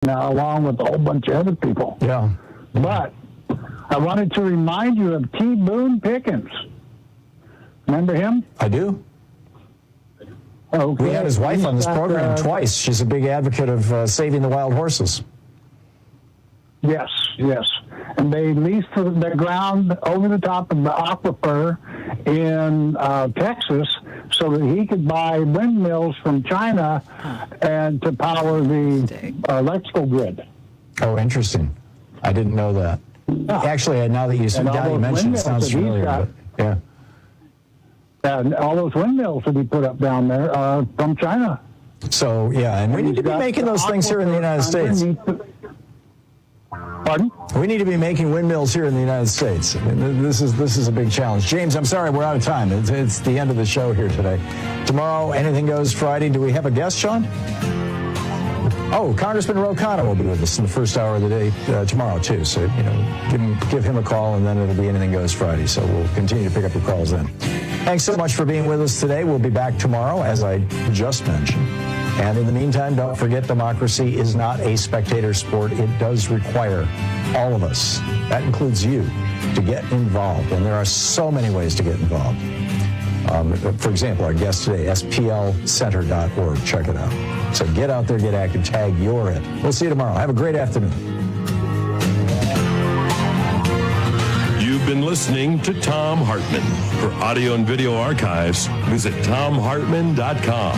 along with a whole bunch of other people. Yeah. But I wanted to remind you of T. Boone Pickens. Remember him? I do. Okay. We had his wife on this program twice. She's a big advocate of saving the wild horses. Yes. And they leased the ground over the top of the aquifer in Texas so that he could buy windmills from China and to power the electrical grid. Oh, interesting. I didn't know that. Yeah. Actually, now that you mentioned it, sounds familiar. But, yeah. And all those windmills that he put up down there are from China. So, yeah, and we need to be making those things here in the United States. Pardon? We need to be making windmills here in the United States. I mean, this is a big challenge. James, I'm sorry, we're out of time. It's the end of the show here today. Tomorrow, Anything Goes Friday. Do we have a guest, Sean? Oh, Congressman Ro Khanna will be with us in the first hour of the day tomorrow, too. So, give him a call, and then it'll be Anything Goes Friday. So we'll continue to pick up your calls then. Thanks so much for being with us today. We'll be back tomorrow, as I just mentioned. And in the meantime, don't forget, democracy is not a spectator sport. It does require all of us, that includes you, to get involved. And there are so many ways to get involved. For example, our guest today, splcenter.org. Check it out. So get out there, get active, tag, you're it. We'll see you tomorrow. Have a great afternoon. You've been listening to Thom Hartmann. For audio and video archives, visit thomhartmann.com.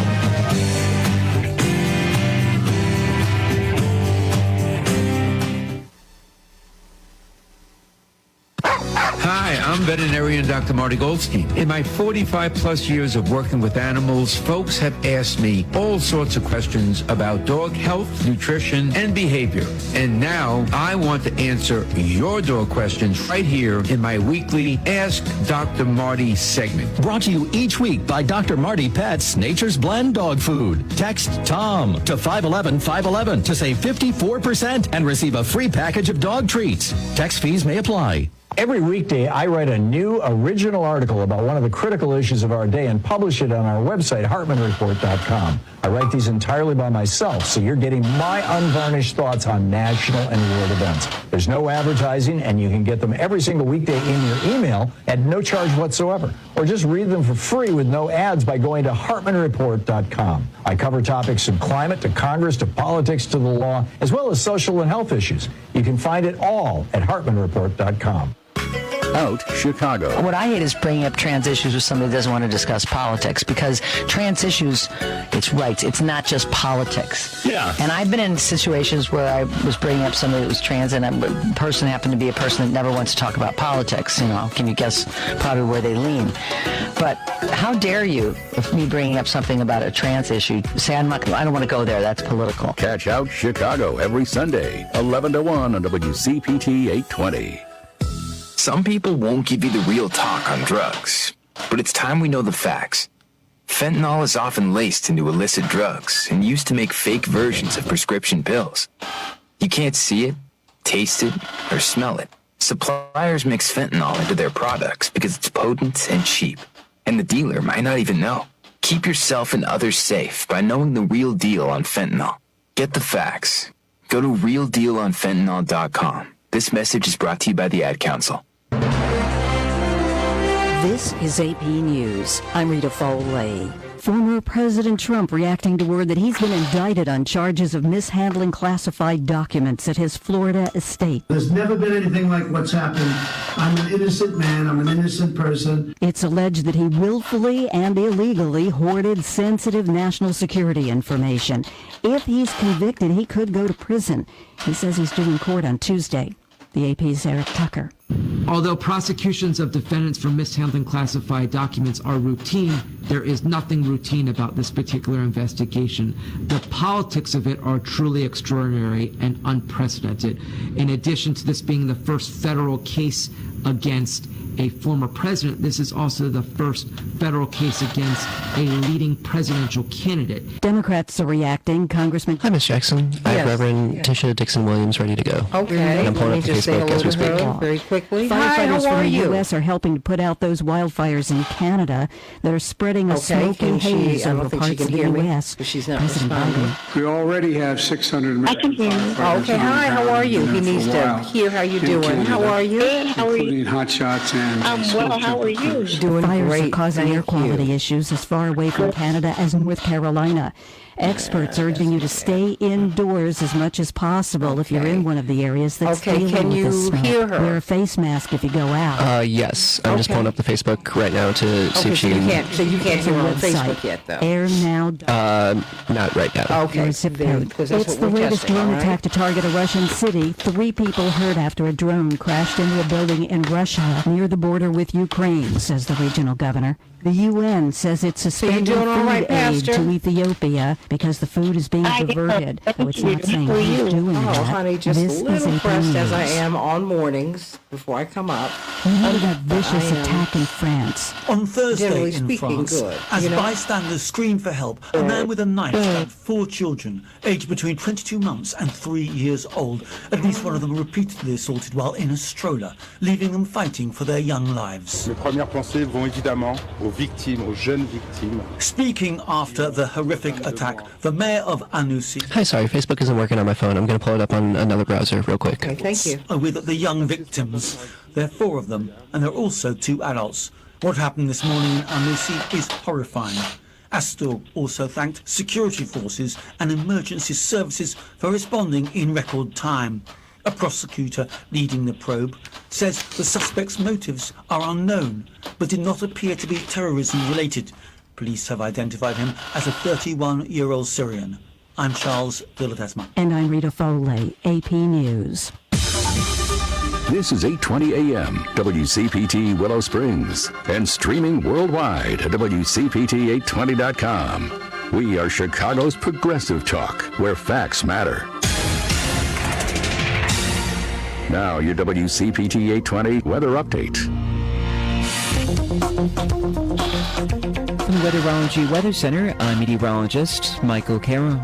Hi, I'm veterinarian Dr. Marty Goldstein. In my 45-plus years of working with animals, folks have asked me all sorts of questions about dog health, nutrition, and behavior. And now I want to answer your dog questions right here in my weekly Ask Dr. Marty segment. Brought to you each week by Dr. Marty Pets Nature's Blend Dog Food. Text TOM to 511-511 to save 54% and receive a free package of dog treats. Text fees may apply. Every weekday, I write a new original article about one of the critical issues of our day and publish it on our website, HartmanReport.com. I write these entirely by myself, so you're getting my unvarnished thoughts on national and world events. There's no advertising, and you can get them every single weekday in your email at no charge whatsoever. Or just read them for free with no ads by going to HartmanReport.com. I cover topics from climate to Congress to politics to the law, as well as social and health issues. You can find it all at HartmanReport.com. Out Chicago. What I hate is bringing up trans issues with somebody who doesn't want to discuss politics, because trans issues, it's rights. It's not just politics. Yeah. And I've been in situations where I was bringing up somebody that was trans, and the person happened to be a person that never wants to talk about politics. Can you guess probably where they lean? But how dare you, if me bringing up something about a trans issue, say I don't want to go there. That's political. Catch Out Chicago every Sunday, 11 to 1 on WCPT 820. Some people won't give you the real talk on drugs, but it's time we know the facts. Fentanyl is often laced into illicit drugs and used to make fake versions of prescription pills. You can't see it, taste it, or smell it. Suppliers mix fentanyl into their products because it's potent and cheap, and the dealer might not even know. Keep yourself and others safe by knowing the real deal on fentanyl. Get the facts. Go to realdealonfentanyl.com. This message is brought to you by the Ad Council. This is AP News. I'm Rita Foley. Former President Trump reacting to word that he's been indicted on charges of mishandling classified documents at his Florida estate. There's never been anything like what's happened. I'm an innocent man. I'm an innocent person. It's alleged that he willfully and illegally hoarded sensitive national security information. If he's convicted, he could go to prison. He says he's due in court on Tuesday. The AP's Eric Tucker. Although prosecutions of defendants for mishandling classified documents are routine, there is nothing routine about this particular investigation. The politics of it are truly extraordinary and unprecedented. In addition to this being the first federal case against a former president, this is also the first federal case against a leading presidential candidate. Democrats are reacting. Congressman... Hi, Ms. Jackson. I have Reverend Tisha Dixon Williams ready to go. Okay. And I'm pulling up the Facebook as we speak. Very quickly. quickly. Firefighters Hi, how are from the you? U.S. are helping to put out those wildfires in Canada that are spreading a smoking haze over parts of the U.S. She's not President responding. Biden. We already have 600 American. I can hear you. Okay, hi, how are you? He needs to hear how you're doing. How are you? Good. How are you? Including hot shots and Well, how are you? Doing Fires great. are causing air Thank quality you. issues as far away from Canada as North Carolina. Experts urging you to stay indoors as much as possible if you're in one of the areas that's Okay, dealing can with you this smell. hear her? Wear a face mask if you go out. Yes. I'm just pulling up the Facebook right now to see Okay, if so she you can. can't hear her on Website, Facebook yet, though. airnow.com. Not right now. Okay, zip then, code. because that's It's what the we're latest testing, drone all right? attack to target a Russian city. 3 people hurt after a drone crashed into a building in Russia near the border with Ukraine, says the regional governor. The UN says it's suspending doing all food right, aid Pastor? to Ethiopia because the food is being diverted. So it's not saying How are who's you? doing Oh, that. honey, just this a little is pressed as I news. am on mornings before I come up. We know that vicious I am attack in France. On Thursday generally in speaking France, good, as you know? bystanders screamed for help, a man with a knife stabbed 4 children, aged between 22 months and 3 years old. At least one of them repeatedly assaulted while in a stroller, leaving them fighting for their young lives. Mes premières pensées vont évidemment aux victimes, aux jeunes victimes. Speaking after the horrific attack, the mayor of Annecy, Hi, sorry, Facebook isn't working on my phone. I'm going to pull it up on another browser real quick. Okay, thank you. with the young victims. There are 4 of them, and there are also 2 adults. What happened this morning in Annecy is horrifying. Astor also thanked security forces and emergency services for responding in record time. A prosecutor leading the probe says the suspect's motives are unknown, but did not appear to be terrorism related. Police have identified him as a 31-year-old Syrian. I'm Charles de la Tesma. And I'm Rita Foley, AP News. This is 8:20 a.m. WCPT Willow Springs and streaming worldwide at WCPT820.com. We are Chicago's progressive talk, where facts matter. Now your WCPT 820 weather update. From the Weatherology Weather Center, I'm meteorologist Michael Carroll.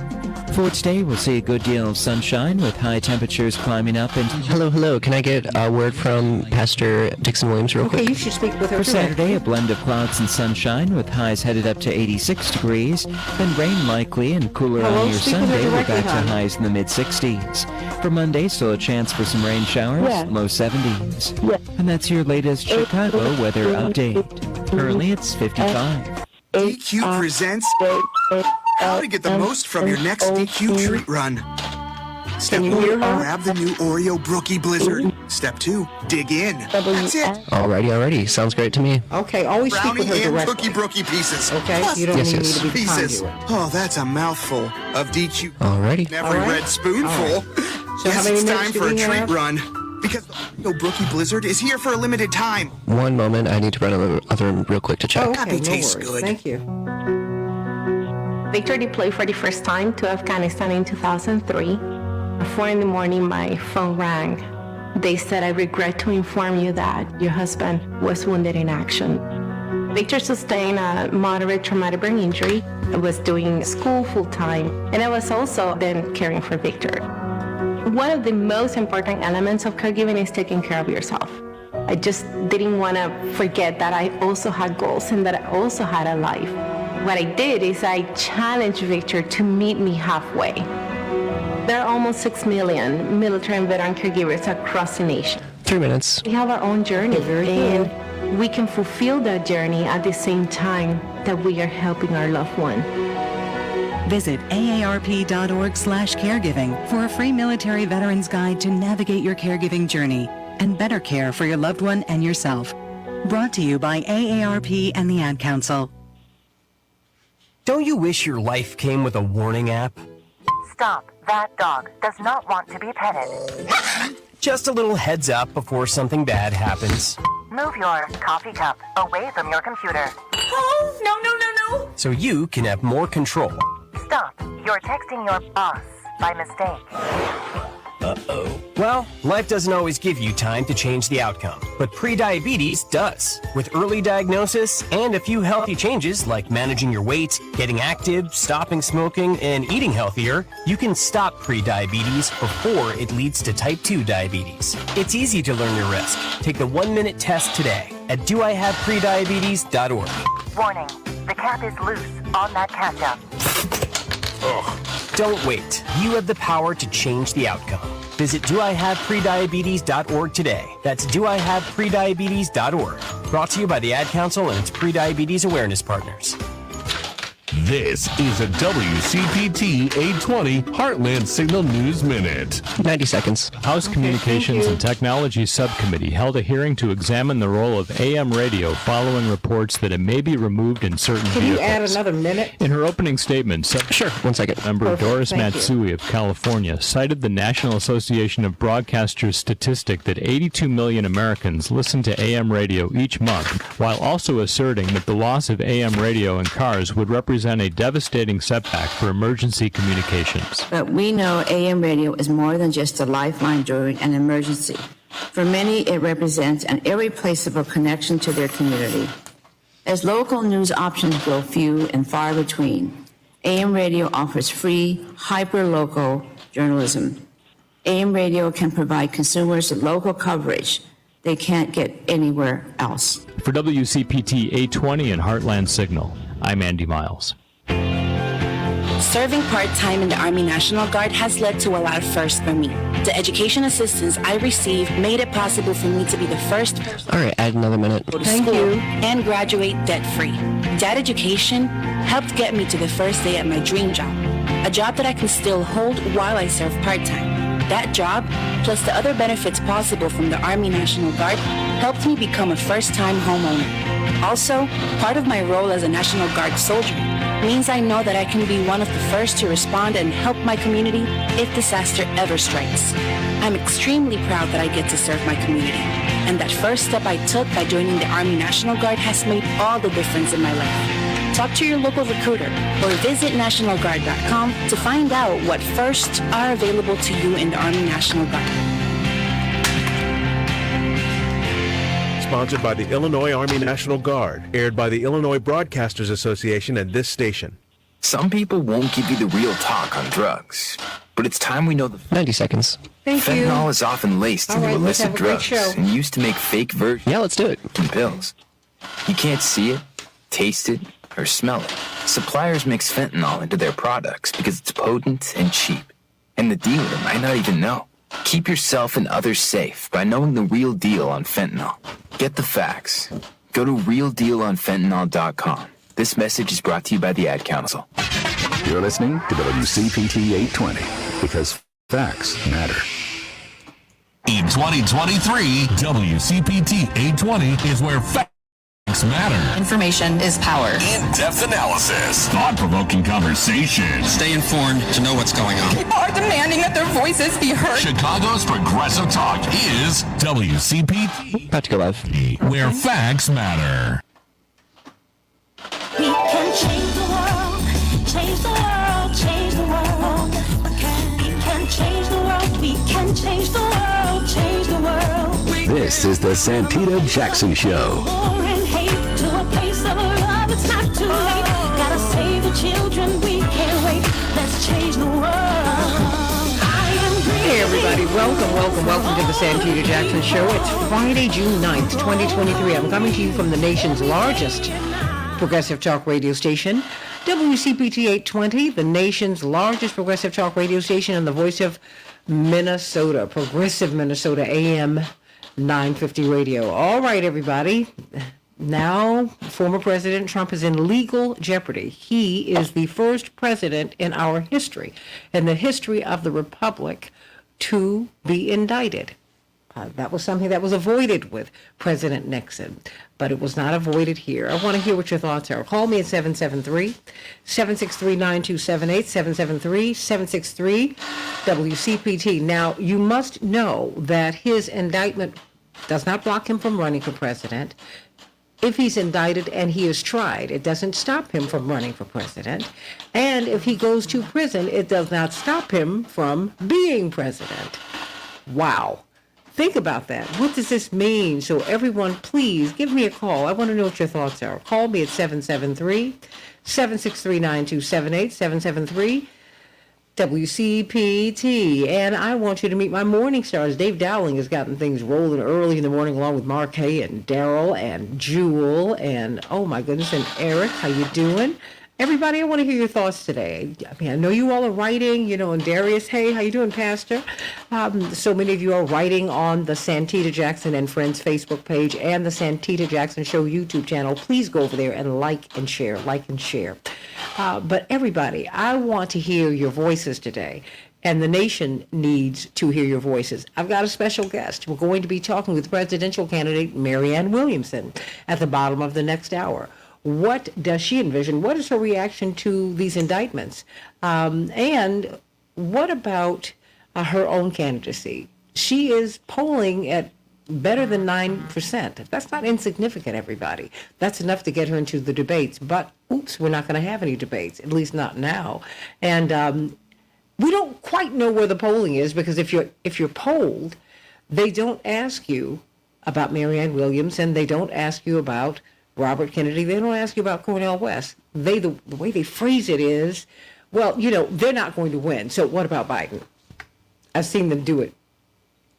For today, we'll see a good deal of sunshine with high temperatures climbing up. And Hello. Can I get a word from Pastor Dixon Williams real quick? Okay, you should speak with her for directly. Saturday, a blend of clouds and sunshine with highs headed up to 86 degrees. Then rain likely and cooler Hello, on your speak with her Sunday. We're directly, back to hon. highs in the mid-60s. For Monday, still a chance for some rain showers, low 70s. And that's your latest Chicago weather update. Currently, it's 55. DQ presents how to get the most from your next DQ treat run. Step 1, grab the new Oreo Brookie Blizzard. Step 2, dig in. That's it. Alrighty. Sounds great to me. Okay, always speak Brownie with her and directly. Cookie Brookie pieces. Okay, Plus you don't Yes, need yes. me to be the pieces. conduit. Oh, that's a mouthful of DQ. Alrighty. And every All right. red spoonful. All So how Yes, many it's minutes time do for a we treat have? run. Because the Oreo Brookie Blizzard is here for a limited time. One moment. I need to run in the other room real quick to check. Oh, Happy okay, no tastes worries. good. Thank you. Victor deployed for the first time to Afghanistan in 2003. At 4 in the morning, my phone rang. They said, I regret to inform you that your husband was wounded in action. Victor sustained a moderate traumatic brain injury. I was doing school full-time, and I was also then caring for Victor. One of the most important elements of caregiving is taking care of yourself. I just didn't want to forget that I also had goals and that I also had a life. What I did is I challenged Victor to meet me halfway. There are almost 6 million military and veteran caregivers across the nation. 3 minutes. We have our own journey, and we can fulfill that journey at the same time that we are helping our loved one. Visit aarp.org/caregiving for a free military veterans guide to navigate your caregiving journey and better care for your loved one and yourself. Brought to you by AARP and the Ad Council. Don't you wish your life came with a warning app? Stop. That dog does not want to be petted. Just a little heads up before something bad happens. Move your coffee cup away from your computer. Oh, no. So you can have more control. Stop. You're texting your boss by mistake. Uh-oh. Well, life doesn't always give you time to change the outcome, but prediabetes does. With early diagnosis and a few healthy changes like managing your weight, getting active, stopping smoking, and eating healthier, you can stop prediabetes before it leads to type 2 diabetes. It's easy to learn your risk. Take the 1-minute test today at doihaveprediabetes.org. Warning, the cap is loose on that catch-up. Don't wait. You have the power to change the outcome. Visit doihaveprediabetes.org today. That's doihaveprediabetes.org. Brought to you by the Ad Council and its prediabetes awareness partners. This is a WCPT 820 Heartland Signal News Minute. 90 seconds. House Communications and Technology Subcommittee held a hearing to examine the role of AM radio following reports that it may be removed in certain vehicles. Can you add another minute? In her opening statement, Sure, 1 second. Member Perfect, Doris thank you. Matsui of California cited the National Association of Broadcasters statistic that 82 million Americans listen to AM radio each month, while also asserting that the loss of AM radio in cars would represent a devastating setback for emergency communications. But we know AM radio is more than just a lifeline during an emergency. For many, it represents an irreplaceable connection to their community. As local news options grow few and far between, AM radio offers free, hyper-local journalism. AM radio can provide consumers local coverage they can't get anywhere else. For WCPT 820 and Heartland Signal, I'm Andy Miles. Serving part-time in the Army National Guard has led to a lot of firsts for me. The education assistance I received made it possible for me to be the first person All right, add another minute. to go to school and graduate debt-free. That education helped get me to the first day at my dream job, a job that I can still hold while I serve part-time. That job, plus the other benefits possible from the Army National Guard, helped me become a first-time homeowner. Also, part of my role as a National Guard soldier means I know that I can be one of the first to respond and help my community if disaster ever strikes. I'm extremely proud that I get to serve my community, and that first step I took by joining the Army National Guard has made all the difference in my life. Talk to your local recruiter or visit NationalGuard.com to find out what firsts are available to you in the Army National Guard. Sponsored by the Illinois Army National Guard, aired by the Illinois Broadcasters Association and this station. Some people won't give you the real talk on drugs, but it's time we know the 90 seconds. Thank you. fentanyl is often laced into Let's illicit have a great drugs show. and used to make fake versions. Yeah, let's do it. In pills. You can't see it, taste it, or smell it. Suppliers mix fentanyl into their products because it's potent and cheap, and the dealer might not even know. Keep yourself and others safe by knowing the real deal on fentanyl. Get the facts. Go to realdealonfentanyl.com. This message is brought to you by the Ad Council. You're listening to WCPT 820 because facts matter. In 2023, WCPT 820 is where facts matter. Information is power. In-depth analysis. Thought-provoking conversation. Stay informed to know what's going on. People are demanding that their voices be heard. Chicago's progressive talk is WCPT. About to go live. Where facts matter. We can change the world, change the world, change the world. We can change the world, we can change the world, change the world. This is the Santita Jackson Show. War and hate to a place of love, it's not too late. Gotta save the children, we can't wait. Let's change the world. Hey everybody, welcome to the Santita Jackson Show. It's Friday, June 9th, 2023. I'm coming to you from the nation's largest progressive talk radio station, WCPT 820, the nation's largest progressive talk radio station and the voice of Minnesota, Progressive Minnesota, AM 950 radio. All right, everybody. Now, former President Trump is in legal jeopardy. He is the first president in our history, in the history of the Republic, to be indicted. That was something that was avoided with President Nixon, but it was not avoided here. I want to hear what your thoughts are. Call me at 773-763-9278, 773-763-WCPT. Now, you must know that his indictment does not block him from running for president. If he's indicted and he is tried, it doesn't stop him from running for president. And if he goes to prison, it does not stop him from being president. Wow. Think about that. What does this mean? So everyone, please give me a call. I want to know what your thoughts are. Call me at 773-763-9278, 773-WCPT. And I want you to meet my morning stars. Dave Dowling has gotten things rolling early in the morning along with Mark Hay and Daryl and Jewel and, oh my goodness, and Eric. How you doing? Everybody, I want to hear your thoughts today. I mean, I know you all are writing, and Darius, hey, how you doing, Pastor? So many of you are writing on the Santita Jackson and Friends Facebook page and the Santita Jackson Show YouTube channel. Please go over there and like and share. But everybody, I want to hear your voices today. And the nation needs to hear your voices. I've got a special guest. We're going to be talking with presidential candidate Marianne Williamson at the bottom of the next hour. What does she envision? What is her reaction to these indictments? And what about her own candidacy? She is polling at better than 9%. That's not insignificant, everybody. That's enough to get her into the debates. But, oops, we're not going to have any debates, at least not now. And we don't quite know where the polling is, because if you're polled, they don't ask you about Marianne Williamson. They don't ask you about Robert Kennedy. They don't ask you about Cornel West. The way they phrase it is, well, they're not going to win. So what about Biden? I've seen them do it.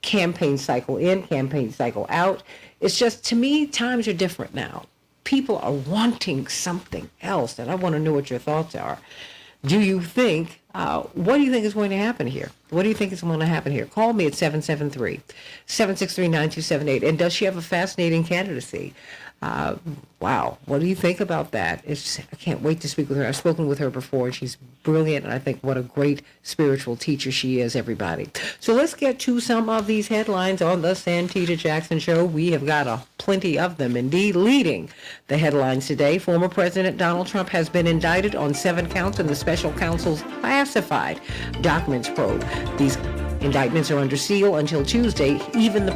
Campaign cycle in, campaign cycle out. It's just, to me, times are different now. People are wanting something else, and I want to know what your thoughts are. Do you think, what do you think is going to happen here? What do you think is going to happen here? Call me at 773-763-9278. And does she have a fascinating candidacy? Wow. What do you think about that? I can't wait to speak with her. I've spoken with her before, and she's brilliant, and I think what a great spiritual teacher she is, everybody. So let's get to some of these headlines on the Santita Jackson Show. We have got plenty of them, indeed. Leading the headlines today, former President Donald Trump has been indicted on 7 counts in the special counsel's classified documents probe. These indictments are under seal until Tuesday. Even the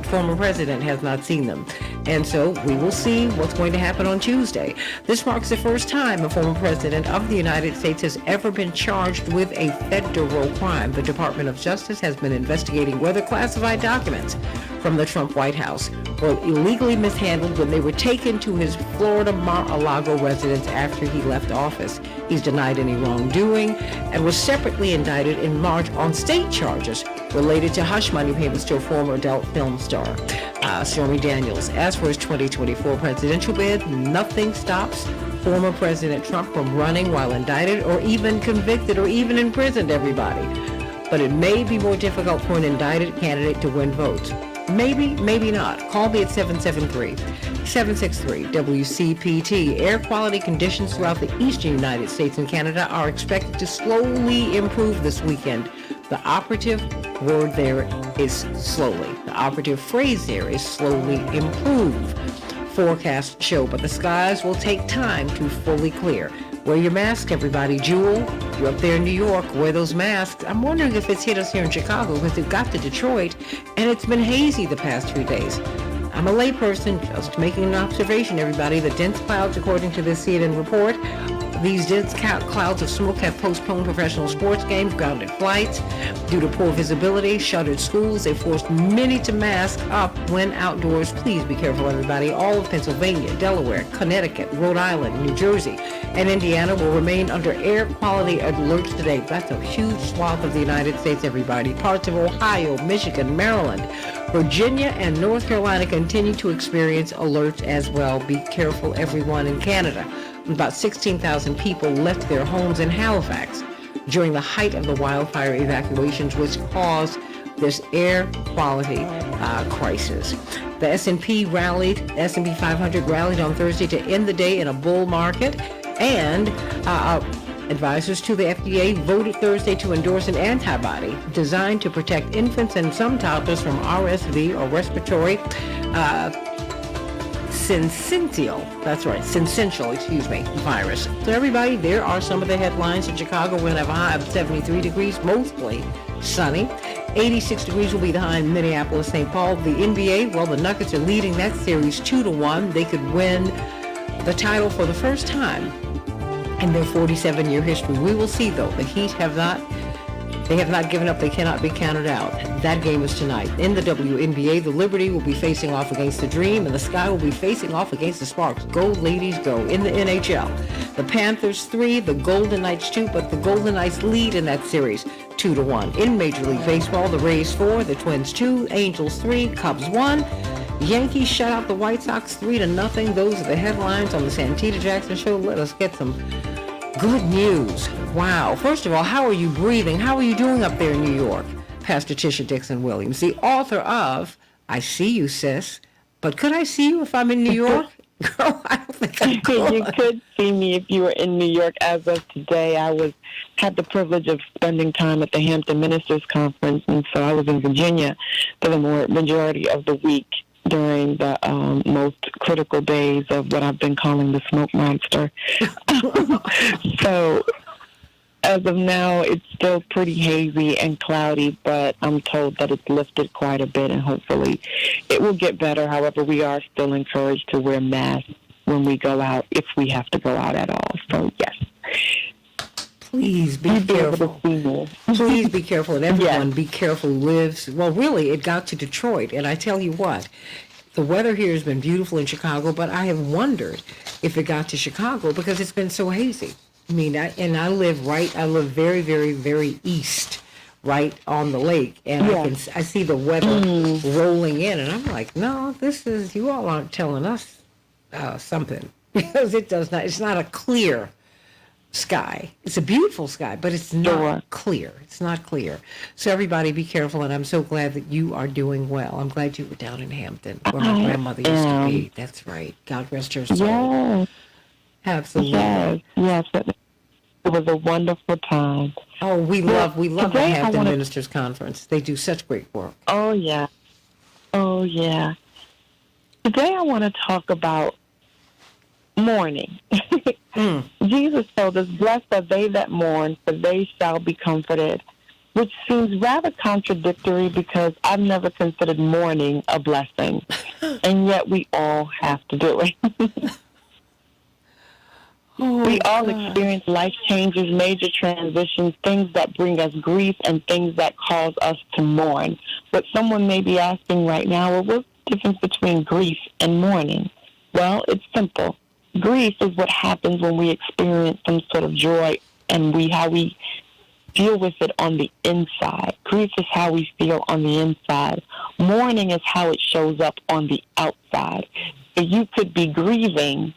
former president, has not seen them. And so we will see what's going to happen on Tuesday. This marks the first time a former president of the United States has ever been charged with a federal crime. The Department of Justice has been investigating whether classified documents from the Trump White House were illegally mishandled when they were taken to his Florida Mar-a-Lago residence after he left office. He's denied any wrongdoing and was separately indicted in March on state charges related to hush money payments to a former adult film star, Stormy Daniels. As for his 2024 presidential bid, nothing stops former President Trump from running while indicted or even convicted or even imprisoned, everybody. But it may be more difficult for an indicted candidate to win votes. Maybe, maybe not. Call me at 773-763-WCPT. Air quality conditions throughout the eastern United States and Canada are expected to slowly improve this weekend. The operative word there is slowly. The operative phrase there is slowly improve. Forecasts show, but the skies will take time to fully clear. Wear your mask, everybody. Jewel, you're up there in New York. Wear those masks. I'm wondering if it's hit us here in Chicago, because it got to Detroit, and it's been hazy the past few days. I'm a layperson, just making an observation, everybody. The dense clouds, according to the CNN report, these dense clouds of smoke have postponed professional sports games, grounded flights due to poor visibility, shuttered schools. They forced many to mask up when outdoors. Please be careful, everybody. All of Pennsylvania, Delaware, Connecticut, Rhode Island, New Jersey, and Indiana will remain under air quality alerts today. That's a huge swath of the United States, everybody. Parts of Ohio, Michigan, Maryland, Virginia, and North Carolina continue to experience alerts as well. Be careful, everyone. In Canada, about 16,000 people left their homes in Halifax during the height of the wildfire evacuations, which caused this air quality crisis. The S&P 500 rallied on Thursday to end the day in a bull market, and advisors to the FDA voted Thursday to endorse an antibody designed to protect infants and some toddlers from RSV, or respiratory syncytial virus. So everybody, there are some of the headlines. In Chicago, we're going to have a high of 73 degrees, mostly sunny. 86 degrees will be the high in Minneapolis, St. Paul. The NBA, well, the Nuggets are leading that series 2-1. They could win the title for the first time in their 47-year history. We will see, though. The Heat have not They have not given up. They cannot be counted out. That game is tonight. In the WNBA, the Liberty will be facing off against the Dream, and the Sky will be facing off against the Sparks. Go, ladies, go. In the NHL, the Panthers 3, the Golden Knights 2, but the Golden Knights lead in that series 2-1. In Major League Baseball, the Rays 4, the Twins 2, Angels 3, Cubs 1. Yankees shut out the White Sox 3-0. Those are the headlines on the Santita Jackson Show. Let us get some good news. Wow. First of all, how are you breathing? How are you doing up there in New York? Pastor Tisha Dixon Williams, the author of I See You, Sis, but could I see you if I'm in New York? Girl, I don't think I could. You could see me if you were in New York. As of today, I had the privilege of spending time at the Hampton Ministers Conference, and so I was in Virginia for the majority of the week during the most critical days of what I've been calling the smoke monster. So as of now, it's still pretty hazy and cloudy, but I'm told that it's lifted quite a bit, and hopefully it will get better. However, we are still encouraged to wear masks when we go out, if we have to go out at all. So, yes. Please be careful. Please be careful. And everyone be careful lives. Well, really, it got to Detroit. And I tell you what, the weather here has been beautiful in Chicago, but I have wondered if it got to Chicago because it's been so hazy. I mean, I live very, very, very east, right on the lake. And I see the weather rolling in. And I'm like, no, you all aren't telling us something. Because it's not a clear sky. It's a beautiful sky, but it's not clear. It's not clear. So everybody be careful, and I'm so glad that you are doing well. I'm glad you were down in Hampton, where my grandmother used to be. That's right. God rest her soul. Yes. Absolutely. Yes. It was a wonderful time. Oh, we love the Hampton Ministers Conference. They do such great work. Oh, yeah. Today I want to talk about mourning. Jesus told us, blessed are they that mourn, for they shall be comforted, which seems rather contradictory because I've never considered mourning a blessing, and yet we all have to do it. We all experience life changes, major transitions, things that bring us grief and things that cause us to mourn. But someone may be asking right now, well, what's the difference between grief and mourning? Well, it's simple. Grief is what happens when we experience some sort of joy and how we deal with it on the inside. Grief is how we feel on the inside. Mourning is how it shows up on the outside. So you could be grieving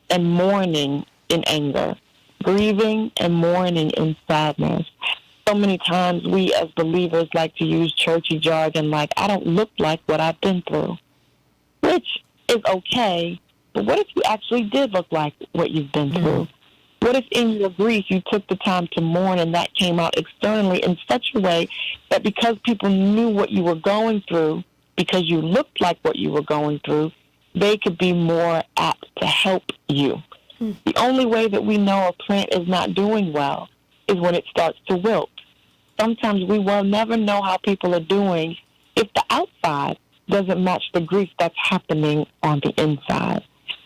and mourning in anger, grieving and mourning in sadness. So many times we as believers like to use churchy jargon like, I don't look like what I've been through, which is okay. But what if you actually did look like what you've been through? What if in your grief you took the time to mourn and that came out externally in such a way that because people knew what you were going through, because you looked like what you were going through, they could be more apt to help you? The only way that we know a plant is not doing well is when it starts to wilt. Sometimes we will never know how people are doing if the outside doesn't match the grief that's happening on the inside.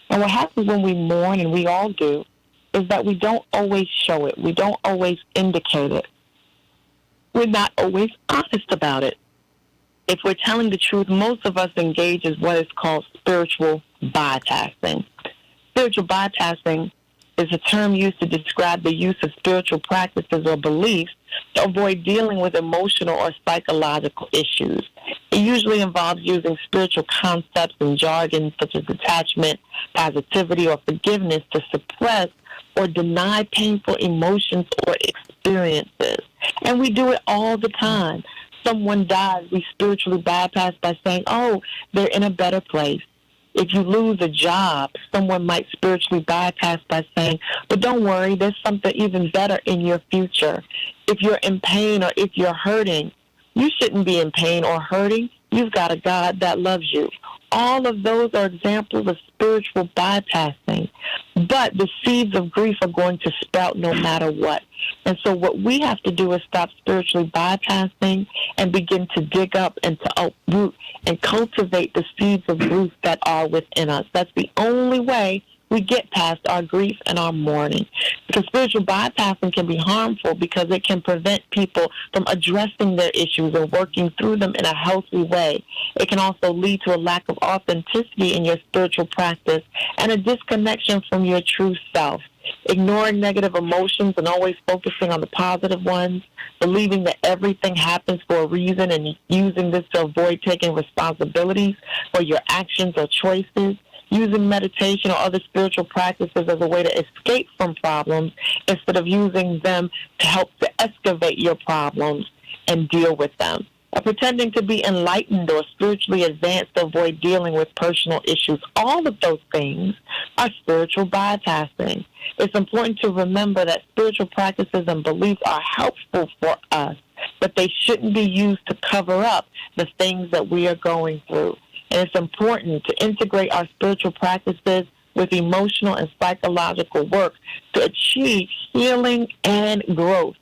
And what happens when we mourn, and we all do, is that we don't always show it. We don't always indicate it. We're not always honest about it. If we're telling the truth, most of us engage in what is called spiritual bypassing. Spiritual bypassing is a term used to describe the use of spiritual practices or beliefs to avoid dealing with emotional or psychological issues. It usually involves using spiritual concepts and jargon such as attachment, positivity, or forgiveness to suppress or deny painful emotions or experiences. And we do it all the time. Someone dies, we spiritually bypass by saying, oh, they're in a better place. If you lose a job, someone might spiritually bypass by saying, but don't worry, there's something even better in your future. If you're in pain or if you're hurting, you shouldn't be in pain or hurting. You've got a God that loves you. All of those are examples of spiritual bypassing. But the seeds of grief are going to sprout no matter what. And so what we have to do is stop spiritually bypassing and begin to dig up and to uproot and cultivate the seeds of grief that are within us. That's the only way we get past our grief and our mourning. Because spiritual bypassing can be harmful because it can prevent people from addressing their issues and working through them in a healthy way. It can also lead to a lack of authenticity in your spiritual practice and a disconnection from your true self. Ignoring negative emotions and always focusing on the positive ones, believing that everything happens for a reason and using this to avoid taking responsibilities for your actions or choices, using meditation or other spiritual practices as a way to escape from problems instead of using them to help to excavate your problems and deal with them. Pretending to be enlightened or spiritually advanced to avoid dealing with personal issues. All of those things are spiritual bypassing. It's important to remember that spiritual practices and beliefs are helpful for us, but they shouldn't be used to cover up the things that we are going through. And it's important to integrate our spiritual practices with emotional and psychological work to achieve healing and growth.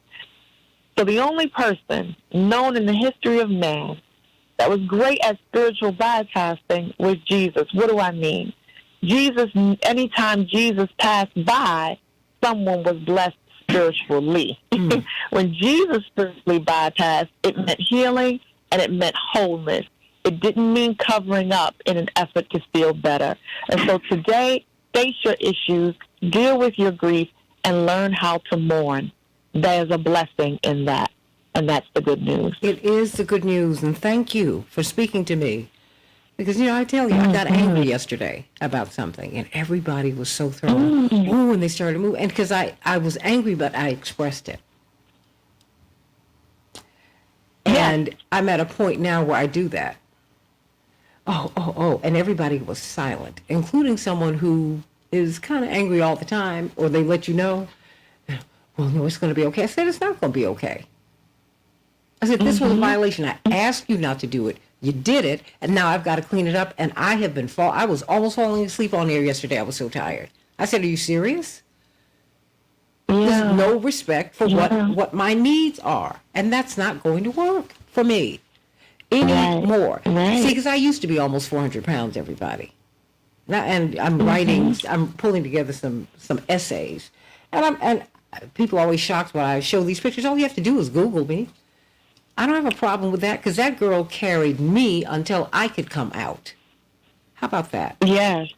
So the only person known in the history of man that was great at spiritual bypassing was Jesus. What do I mean? Jesus, anytime Jesus passed by, someone was blessed spiritually. When Jesus spiritually bypassed, it meant healing and it meant wholeness. It didn't mean covering up in an effort to feel better. And so today, face your issues, deal with your grief, and learn how to mourn. There's a blessing in that, and that's the good news. It is the good news, and thank you for speaking to me. Because, I tell you, I got angry yesterday about something, and everybody was so thrown. Ooh, and they started moving. And because I was angry, but I expressed it. And I'm at a point now where I do that. And everybody was silent, including someone who is kind of angry all the time, or they let you know, well, no, it's going to be okay. I said, it's not going to be okay. I said, this was a violation. I asked you not to do it. You did it, and now I've got to clean it up. And I have been I was almost falling asleep on air yesterday. I was so tired. I said, are you serious? There's no respect for what my needs are. And that's not going to work for me anymore. See, because I used to be almost 400 pounds, everybody. Now, and I'm writing, I'm pulling together some essays. And people are always shocked when I show these pictures. All you have to do is Google me. I don't have a problem with that because that girl carried me until I could come out. How about that? Yes.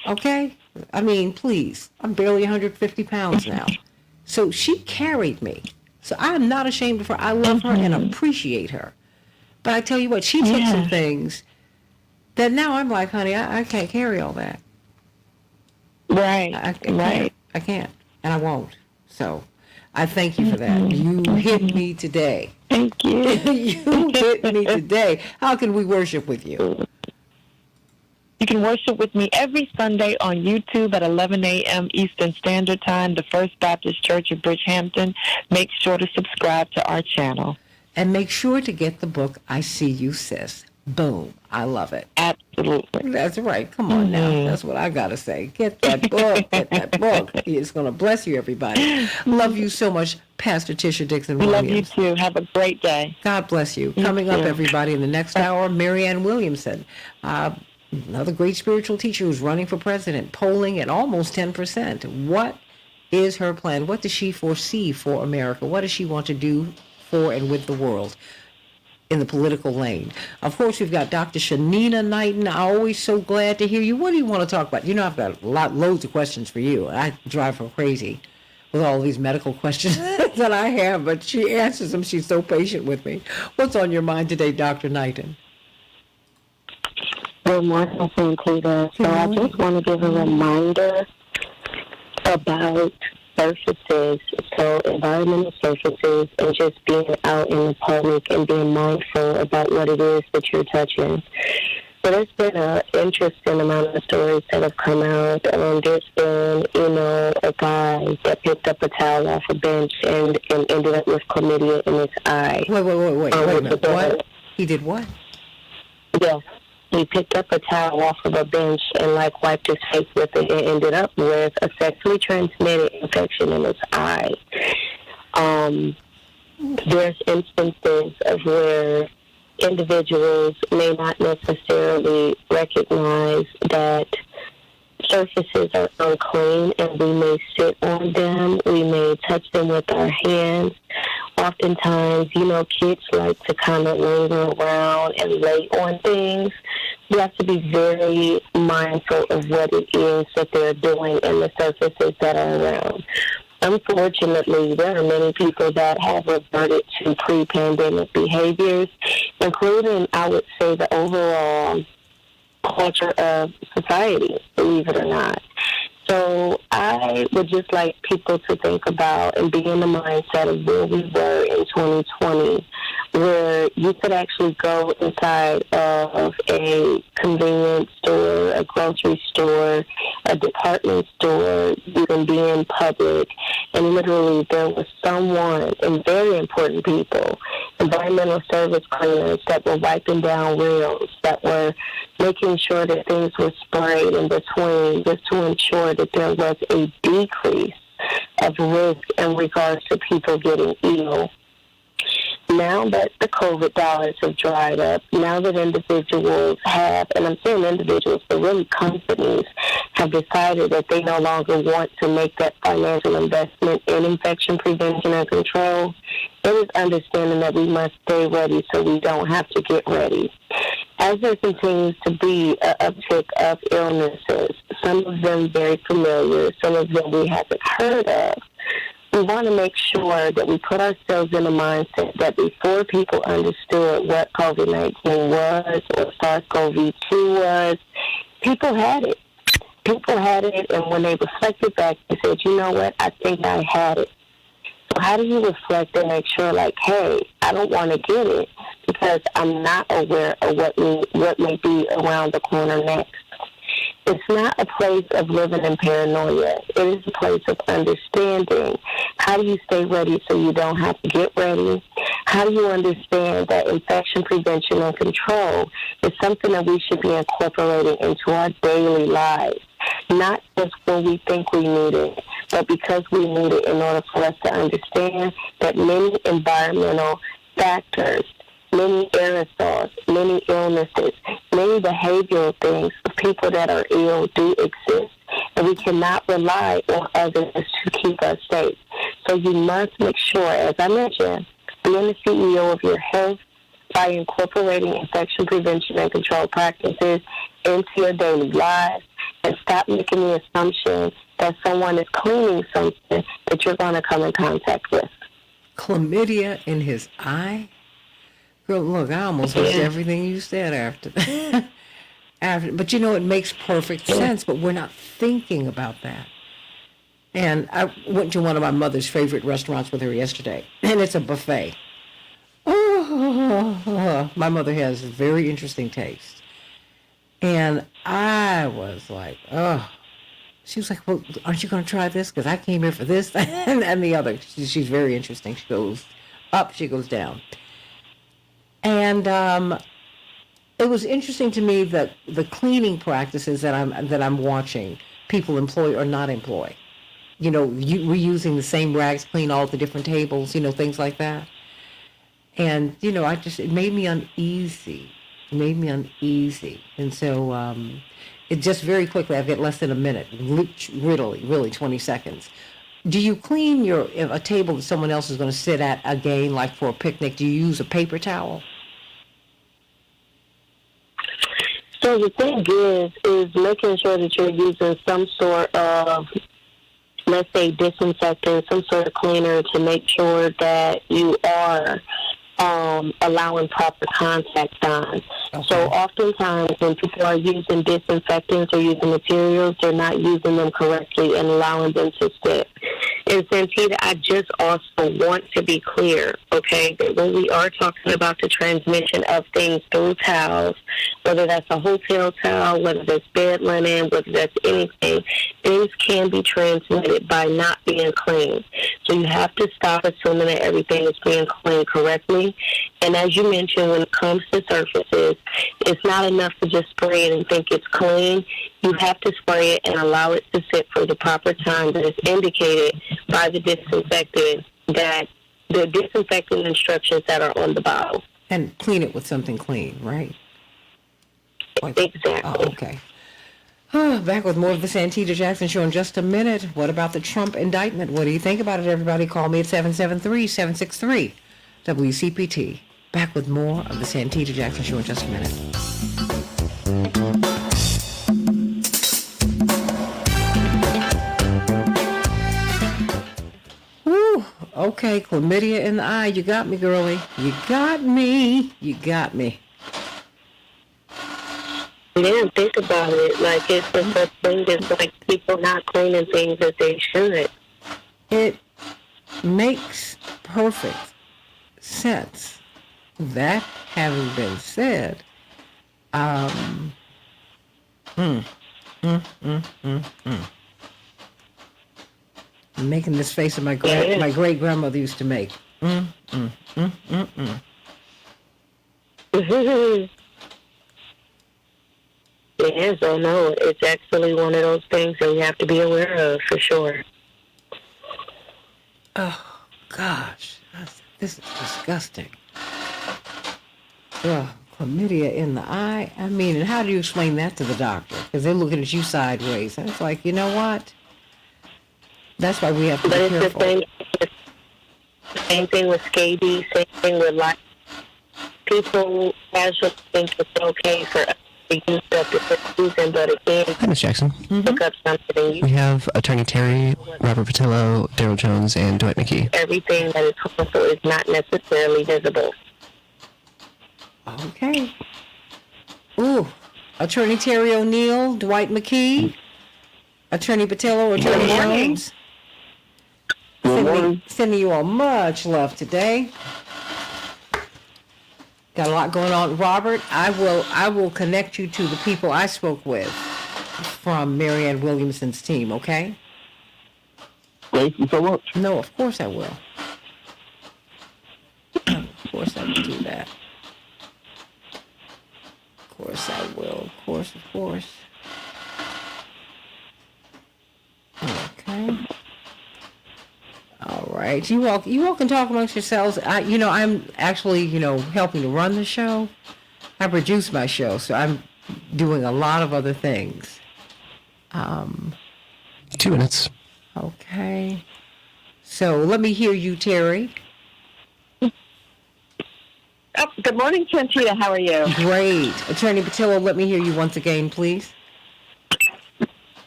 Okay? I mean, please. I'm barely 150 pounds now. So she carried me. So I'm not ashamed of her. I love her and appreciate her. But I tell you what, she took some things that now I'm like, honey, I can't carry all that. Right. I can't. And I won't. So I thank you for that. You hit me today. Thank you. You hit me today. How can we worship with you? You can worship with me every Sunday on YouTube at 11 a.m. Eastern Standard Time, the First Baptist Church of Bridgehampton. Make sure to subscribe to our channel. And make sure to get the book, I See You, Sis. Boom. I love it. Absolutely. That's right. Come on now. That's what I got to say. Get that book. Get that book. It's going to bless you, everybody. Love you so much, Pastor Tisha Dixon Williams. Love you too. Have a great day. God bless you. Coming up, everybody, in the next hour, Marianne Williamson. Another great spiritual teacher who's running for president, polling at almost 10%. What is her plan? What does she foresee for America? What does she want to do for and with the world in the political lane? Of course, we've got Dr. Shanina Knighton. I'm always so glad to hear you. What do you want to talk about? I've got loads of questions for you. I drive her crazy with all these medical questions that I have, but she answers them. She's so patient with me. What's on your mind today, Dr. Knighton? Good morning, Santita. So I just want to give a reminder about surfaces, so environmental surfaces, and just being out in the public and being mindful about what it is that you're touching. So there's been an interesting amount of stories that have come out. There's been, a guy that picked up a towel off a bench and ended up with chlamydia in his eye. Wait a minute. What? He did what? Yes. He picked up a towel off of a bench and wiped his face with it and ended up with a sexually transmitted infection in his eye. There's instances of where individuals may not necessarily recognize that surfaces are unclean and we may sit on them, we may touch them with our hands. Oftentimes, kids like to kind of linger around and lay on things. You have to be very mindful of what it is that they're doing and the surfaces that are around. Unfortunately, there are many people that have reverted to pre-pandemic behaviors, including, I would say, the overall culture of society, believe it or not. So I would just like people to think about and be in the mindset of where we were in 2020, where you could actually go inside of a convenience store, a grocery store, a department store, you can be in public, and literally there was someone, and very important people, environmental service cleaners that were wiping down rails, that were making sure that things were sprayed in between, just to ensure that there was a decrease of risk in regards to people getting ill. Now that the COVID dollars have dried up, now that individuals have, and I'm saying individuals, but really companies, have decided that they no longer want to make that financial investment in infection prevention and control, it is understanding that we must stay ready so we don't have to get ready. As there continues to be an uptick of illnesses, some of them very familiar, some of them we haven't heard of, we want to make sure that we put ourselves in a mindset that before people understood what COVID-19 was or SARS-CoV-2 was, people had it. People had it, and when they reflected back, they said, you know what, I think I had it. So how do you reflect and make sure, like, hey, I don't want to get it because I'm not aware of what may be around the corner next? It's not a place of living in paranoia. It is a place of understanding. How do you stay ready so you don't have to get ready? How do you understand that infection prevention and control is something that we should be incorporating into our daily lives? Not just when we think we need it, but because we need it in order for us to understand that many environmental factors, many aerosols, many illnesses, many behavioral things of people that are ill do exist, and we cannot rely on others to keep us safe. So you must make sure, as I mentioned, being the CEO of your health by incorporating infection prevention and control practices into your daily lives, and stop making the assumption that someone is cleaning something that you're going to come in contact with. Chlamydia in his eye? Girl, look, I almost missed everything you said after that. But it makes perfect sense, but we're not thinking about that. And I went to one of my mother's favorite restaurants with her yesterday, and it's a buffet. Oh, my mother has very interesting taste. And I was like, oh. She was like, well, aren't you going to try this? Because I came here for this and the other. She's very interesting. She goes up, she goes down. And it was interesting to me that the cleaning practices that I'm watching people employ or not employ. Reusing the same rags, clean all the different tables, things like that. And, it made me uneasy. And so it just very quickly, I've got less than a minute, really 20 seconds. Do you clean a table that someone else is going to sit at again, like for a picnic? Do you use a paper towel? So the thing is making sure that you're using some sort of, let's say, disinfectant, some sort of cleaner to make sure that you are allowing proper contact on. Okay. So oftentimes when people are using disinfectants or using materials, they're not using them correctly and allowing them to sit. And Santita, I just also want to be clear, okay, that when we are talking about the transmission of things through towels, whether that's a hotel towel, whether that's bed linen, whether that's anything, things can be transmitted by not being clean. So you have to stop assuming that everything is being cleaned correctly. And as you mentioned, when it comes to surfaces, it's not enough to just spray it and think it's clean. You have to spray it and allow it to sit for the proper time that is indicated by the disinfectant, that the disinfectant instructions that are on the bottle. And clean it with something clean, right? Exactly. Oh, okay. Back with more of the Santita Jackson Show in just a minute. What about the Trump indictment? What do you think about it, everybody? Call me at 773-763-WCPT. Back with more of the Santita Jackson Show in just a minute. Woo! Okay, chlamydia in the eye. You got me, girlie. You got me. You got me. Yeah, think about it. Like, it's the such thing as, like, people not cleaning things that they should. It makes perfect sense. That having been said, I'm making this face that my great grandmother used to make. Yes, I know. It's actually one of those things that we have to be aware of, for sure. Oh, gosh. This is disgusting. Ugh, chlamydia in the eye. I mean, and how do you explain that to the doctor? Because they're looking at you sideways. And it's like, you know what? That's why we have to be careful. But it's the same thing with scabies, same thing with life. People casually think it's okay for us to use up the season, but again, Hi, Ms. Jackson. look up something. We have Attorney Terry, Robert Patillo, Daryl Jones, and Dwight McKee. Everything that is harmful is not necessarily visible. Okay. Ooh. Attorney Terry O'Neill, Dwight McKee, Attorney Patillo, Attorney Jones. Sending you all much love today. Got a lot going on. Robert, I will connect you to the people I spoke with from Marianne Williamson's team, okay? Thank you so much. No, of course I will. Of course I will do that. Of course I will. Of course. Okay. All right. You all can talk amongst yourselves. I'm actually, helping to run the show. I produce my show, so I'm doing a lot of other things. 2 minutes. Okay. So let me hear you, Terry. Oh, good morning, Santita. How are you? Great. Attorney Patillo, let me hear you once again, please.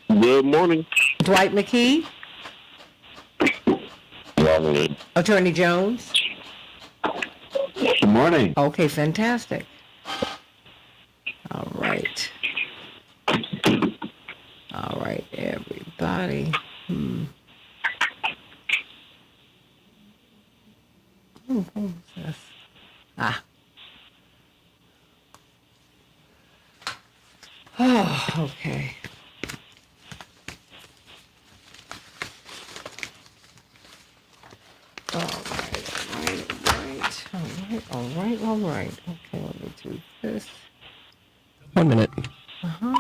Good morning. Dwight McKee. Lovely. Attorney Jones. Good morning. Okay, fantastic. All right. All right, everybody. What was this? Oh, okay. All right. Okay, let me do this. 1 minute. Uh-huh.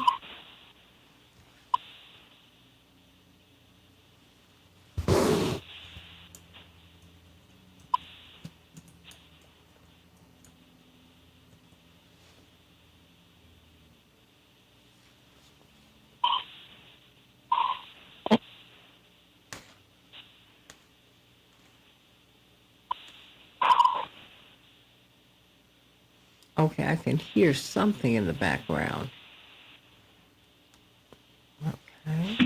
Okay, I can hear something in the background. Okay.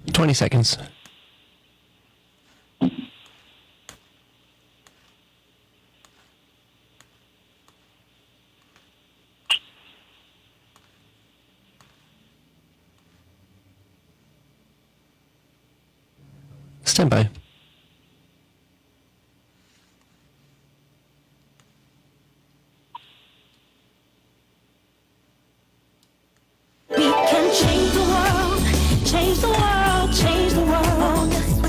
$20 seconds. Stand by. We can change the world, change the world, change the world. We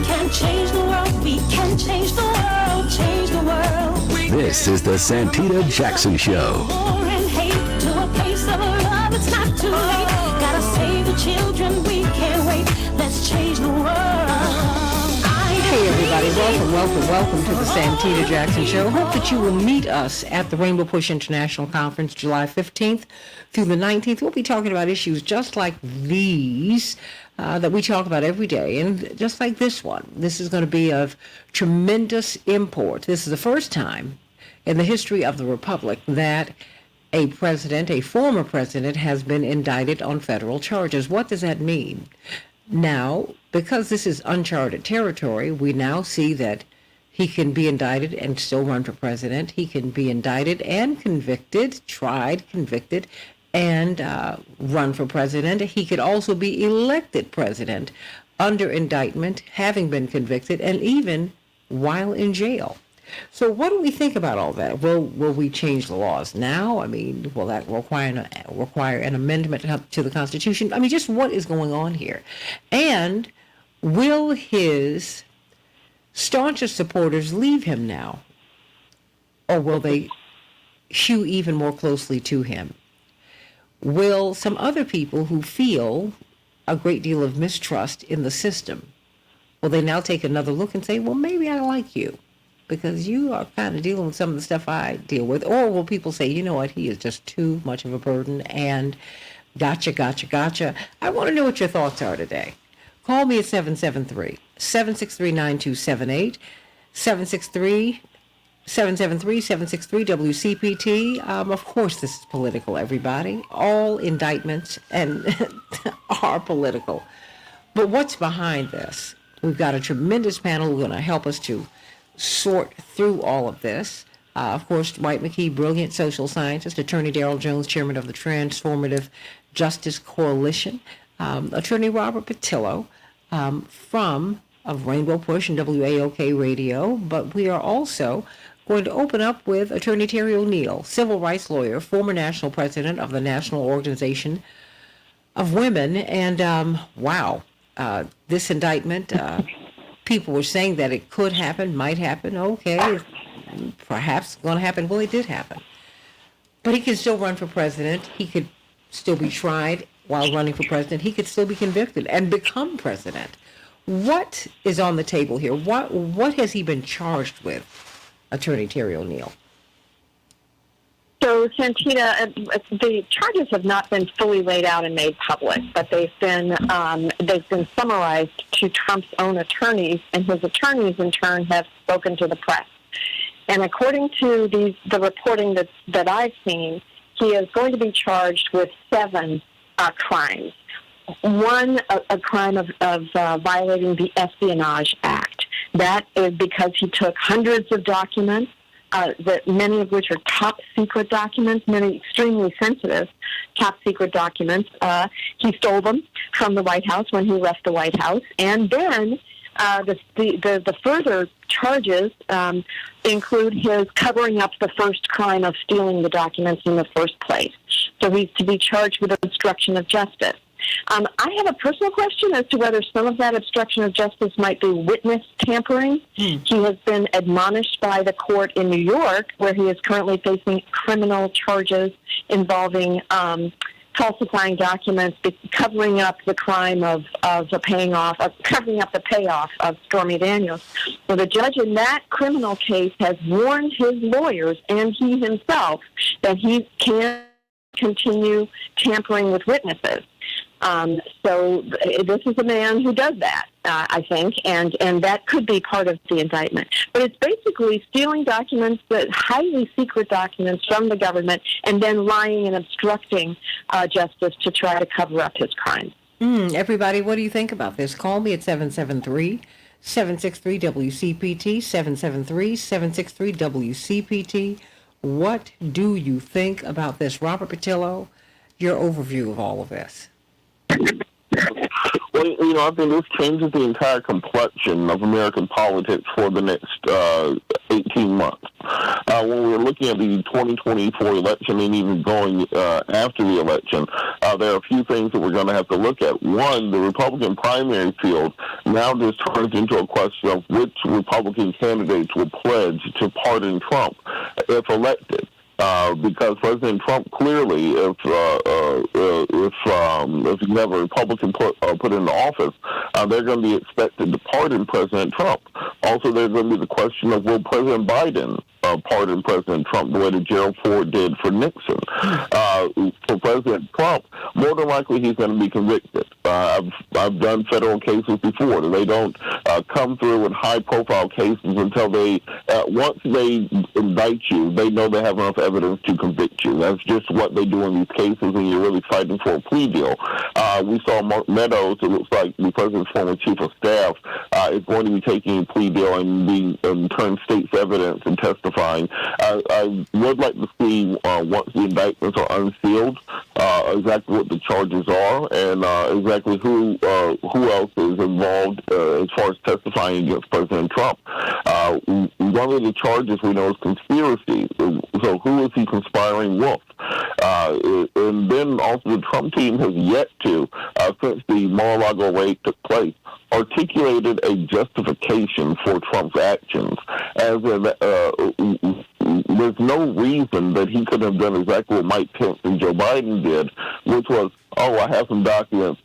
can change the world, we can change the world, change the world. This is the Santita Jackson Show. War and hate to a place of love, it's not too late. Gotta save the children, we can't wait. Let's change the world. Hey, everybody. welcome to the Santita Jackson Show. Hope that you will meet us at the Rainbow Push International Conference July 15th through the 19th. We'll be talking about issues just like these that we talk about every day, and just like this one. This is going to be of tremendous import. This is the first time in the history of the Republic that a president, a former president, has been indicted on federal charges. What does that mean? Now, because this is uncharted territory, we now see that he can be indicted and still run for president. He can be indicted and convicted, tried, convicted, and run for president. He could also be elected president under indictment, having been convicted, and even while in jail. So what do we think about all that? Will we change the laws now? I mean, will that require an amendment to the Constitution? I mean, just what is going on here? And will his staunchest supporters leave him now? Or will they hew even more closely to him? Will some other people who feel a great deal of mistrust in the system, will they now take another look and say, well, maybe I like you, because you are kind of dealing with some of the stuff I deal with? Or will people say, you know what, he is just too much of a burden, and gotcha. I want to know what your thoughts are today. Call me at 773-763-9278, 773-763-WCPT. Of course, this is political, everybody. All indictments are political. But what's behind this? We've got a tremendous panel who's going to help us to sort through all of this. Of course, Dwight McKee, brilliant social scientist. Attorney Darrell Jones, chairman of the Transformative Justice Coalition. Attorney Robert Patillo of Rainbow Push and WAOK Radio. But we are also going to open up with Attorney Terry O'Neill, civil rights lawyer, former national president of the National Organization of Women. And this indictment, people were saying that it could happen, might happen. Okay, perhaps going to happen. Well, it did happen. But he can still run for president. He could still be tried while running for president. He could still be convicted and become president. What is on the table here? What has he been charged with, Attorney Terry O'Neill? So, Santita, the charges have not been fully laid out and made public, but they've been summarized to Trump's own attorneys, and his attorneys, in turn, have spoken to the press. And according to the reporting that I've seen, he is going to be charged with 7 crimes. One, a crime of violating the Espionage Act. That is because he took hundreds of documents, many of which are top secret documents, many extremely sensitive top secret documents. He stole them from the White House when he left the White House. And then the further charges include his covering up the first crime of stealing the documents in the first place. So he's to be charged with obstruction of justice. I have a personal question as to whether some of that obstruction of justice might be witness tampering. He has been admonished by the court in New York, where he is currently facing criminal charges involving falsifying documents, covering up the crime of covering up the payoff of Stormy Daniels. So the judge in that criminal case has warned his lawyers and he himself that he can't continue tampering with witnesses. So this is a man who does that, I think, and that could be part of the indictment. But it's basically stealing documents, highly secret documents from the government, and then lying and obstructing justice to try to cover up his crimes. Everybody, what do you think about this? Call me at 773-763-WCPT, 773-763-WCPT. What do you think about this? Robert Patillo, your overview of all of this. Well, I think this changes the entire complexion of American politics for the next 18 months. When we're looking at the 2024 election and even going after the election, there are a few things that we're going to have to look at. One, the Republican primary field now just turns into a question of which Republican candidates will pledge to pardon Trump if elected. Because President Trump clearly, if you have a Republican put into office, they're going to be expected to pardon President Trump. Also, there's going to be the question of, will President Biden pardon President Trump the way that Gerald Ford did for Nixon? For President Trump, more than likely he's going to be convicted. I've done federal cases before. They don't come through in high-profile cases until once they indict you, they know they have enough evidence to convict you. That's just what they do in these cases when you're really fighting for a plea deal. We saw Mark Meadows, it looks like the president's former chief of staff, is going to be taking a plea deal and turn state's evidence and testifying. I would like to see, once the indictments are unsealed, exactly what the charges are and exactly who else is involved as far as testifying against President Trump. One of the charges we know is conspiracy. So who is he conspiring with? And then also the Trump team has yet to, since the Mar-a-Lago raid took place, articulated a justification for Trump's actions, as in there's no reason that he could have done exactly what Mike Pence and Joe Biden did, which was, oh, I have some documents.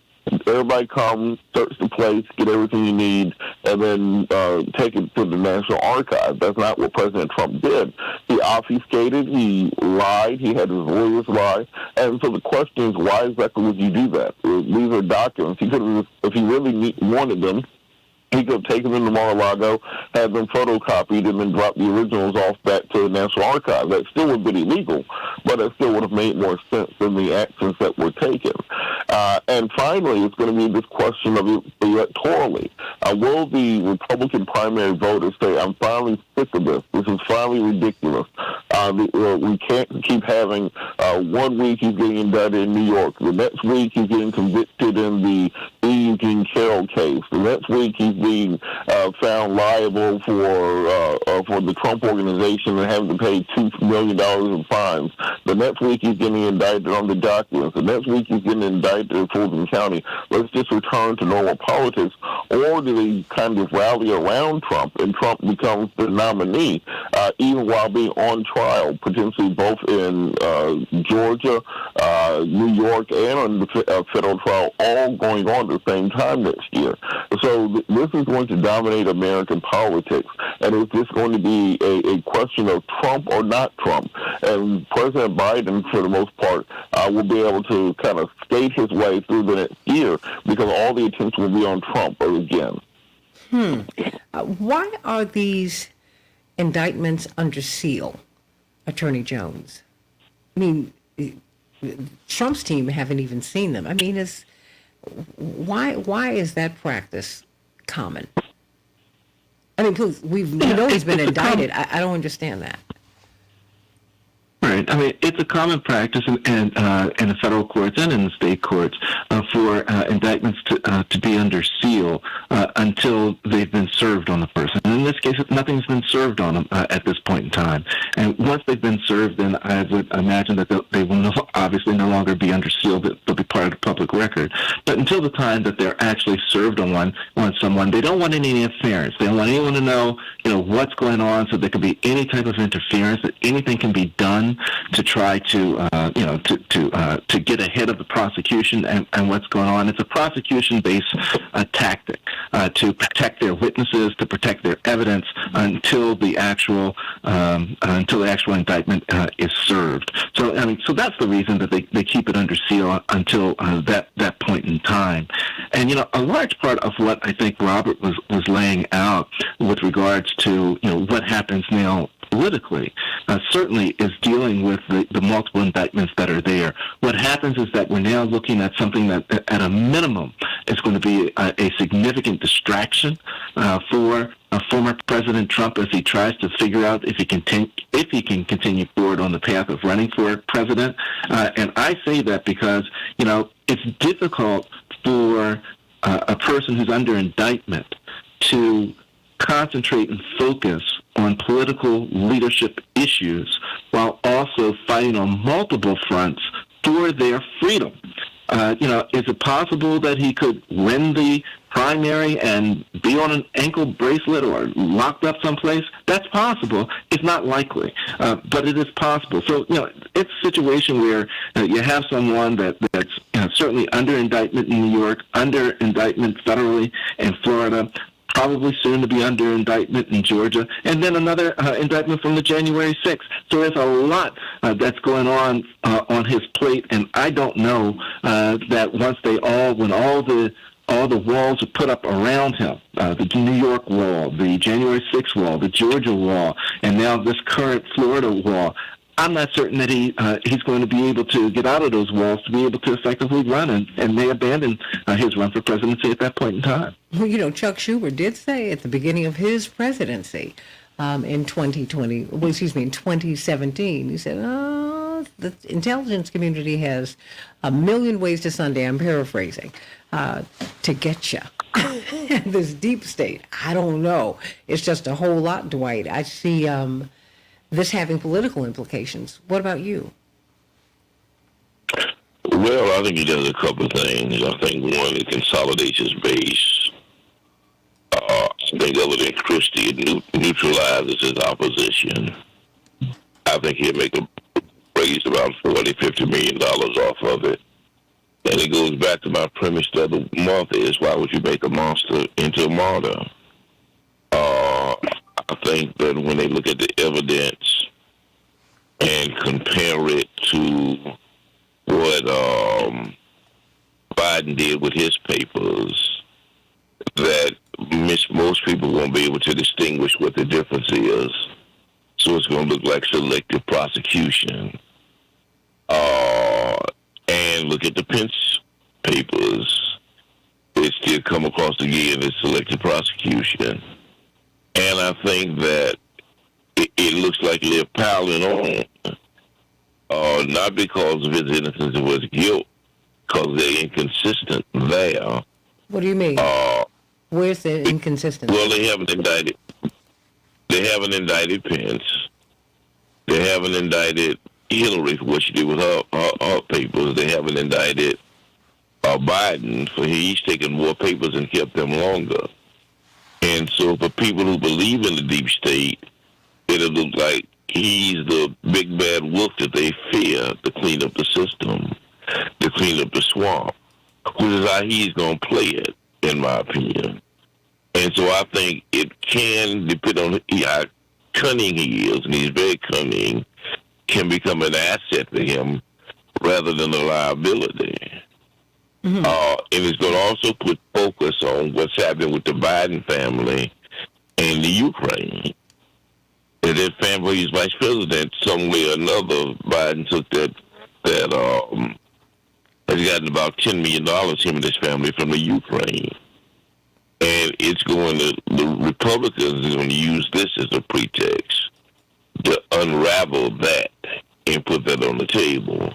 Everybody come, search the place, get everything you need, and then take it to the National Archives. That's not what President Trump did. He obfuscated, he lied, he had his lawyers lie. And so the question is, why exactly would you do that? These are documents. He could have, if he really wanted them, he could have taken them to Mar-a-Lago, had them photocopied, and then dropped the originals off back to the National Archives. That still would have been illegal, but it still would have made more sense than the actions that were taken. And finally, it's going to be this question of electorally. Will the Republican primary voters say, I'm finally sick of this. This is finally ridiculous. We can't keep having 1 week he's getting indicted in New York. The next week he's getting convicted in the E. Jean Carroll case. The next week he's being found liable for the Trump organization and having to pay $2 million in fines. The next week he's getting indicted on the documents. The next week he's getting indicted in Fulton County. Let's just return to normal politics. Or do they kind of rally around Trump and Trump becomes the nominee, even while being on trial, potentially both in Georgia, New York, and on the federal trial, all going on at the same time next year. So this is going to dominate American politics, and it's just going to be a question of Trump or not Trump. And President Biden, for the most part, will be able to kind of skate his way through the next year because all the attention will be on Trump again. Why are these indictments under seal, Attorney Jones? I mean, Trump's team haven't even seen them. I mean, why is that practice common? I mean, please, we know he's been indicted. I don't understand that. Right. I mean, it's a common practice in the federal courts and in the state courts for indictments to be under seal until they've been served on the person. And in this case, nothing's been served on them at this point in time. And once they've been served, then I would imagine that they will obviously no longer be under seal. They'll be part of the public record. But until the time that they're actually served on someone, they don't want any interference. They don't want anyone to know, what's going on, so there can be any type of interference, that anything can be done to try to get ahead of the prosecution and what's going on. It's a prosecution-based tactic to protect their witnesses, to protect their evidence until the actual indictment is served. So that's the reason that they keep it under seal until that point in time. And a large part of what I think Robert was laying out with regards to what happens now politically certainly is dealing with the multiple indictments that are there. What happens is that we're now looking at something that at a minimum is going to be a significant distraction for former President Trump as he tries to figure out if he can continue forward on the path of running for president. And I say that because it's difficult for a person who's under indictment to concentrate and focus on political leadership issues while also fighting on multiple fronts for their freedom. Is it possible that he could win the primary and be on an ankle bracelet or locked up someplace? That's possible. It's not likely, but it is possible. So, it's a situation where you have someone that's certainly under indictment in New York, under indictment federally in Florida, probably soon to be under indictment in Georgia, and then another indictment from the January 6th. So there's a lot that's going on his plate, and I don't know that when all the walls are put up around him, the New York wall, the January 6th wall, the Georgia wall, and now this current Florida wall, I'm not certain that he's going to be able to get out of those walls to be able to effectively run, and may abandon his run for presidency at that point in time. Well, Chuck Schumer did say at the beginning of his presidency in 2017, he said, the intelligence community has a million ways to Sunday, I'm paraphrasing, to get you. This deep state, I don't know. It's just a whole lot, Dwight. I see this having political implications. What about you? Well, I think he does a couple of things. I think one, it consolidates his base. I think other than Christie, it neutralizes his opposition. I think he'll make a raise about $40-50 million off of it. And it goes back to my premise the other month is, why would you make a monster into a martyr? I think that when they look at the evidence and compare it to what Biden did with his papers, that most people won't be able to distinguish what the difference is. So it's going to look like selective prosecution. And look at the Pence papers. It still come across again as selective prosecution. And I think that it looks like they're piling on, not because of his innocence or his guilt, because they're inconsistent there. What do you mean? Where's the inconsistency? Well, they haven't indicted Pence. They haven't indicted Hillary for what she did with her papers. They haven't indicted Biden for he's taken more papers and kept them longer. And so for people who believe in the deep state, it'll look like he's the big bad wolf that they fear to clean up the system, to clean up the swamp, which is how he's going to play it, in my opinion. And so I think it can depend on how cunning he is, and he's very cunning, can become an asset to him rather than a liability. Mm-hmm. And it's going to also put focus on what's happening with the Biden family and the Ukraine. And that family is vice president, some way or another. Biden took that has gotten about $10 million, him and his family, from the Ukraine. And it's going to, the Republicans are going to use this as a pretext to unravel that and put that on the table.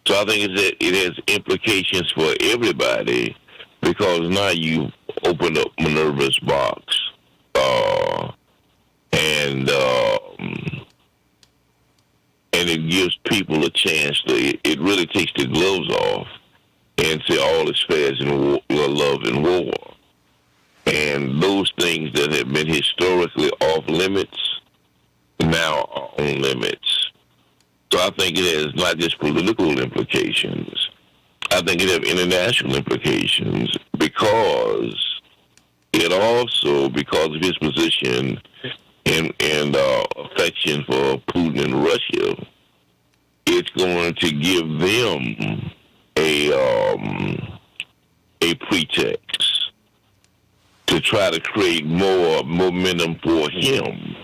So I think it has implications for everybody, because now you open up Minerva's box, and it gives people a chance to. It really takes the gloves off and say all is fair in love and war, and those things that have been historically off limits now are on limits. So I think it has not just political implications. I think it has international implications, because it also, because of his position and affection for Putin and Russia, it's going to give them a pretext to try to create more momentum for him.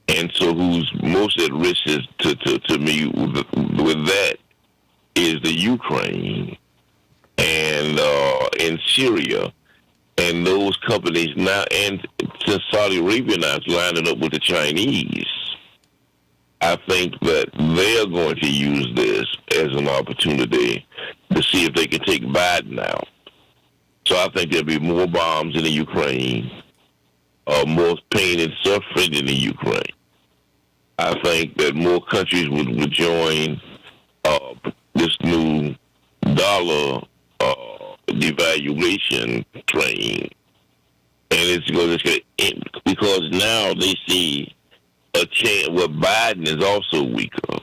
And so who's most at risk is, to me with that is the Ukraine and Syria. And those companies now, and since Saudi Arabia now is lining up with the Chinese, I think that they're going to use this as an opportunity to see if they can take Biden out. So I think there'll be more bombs in the Ukraine, more pain and suffering in the Ukraine. I think that more countries would join this new dollar devaluation train, and it's going to because now they see a chance where Biden is also weaker.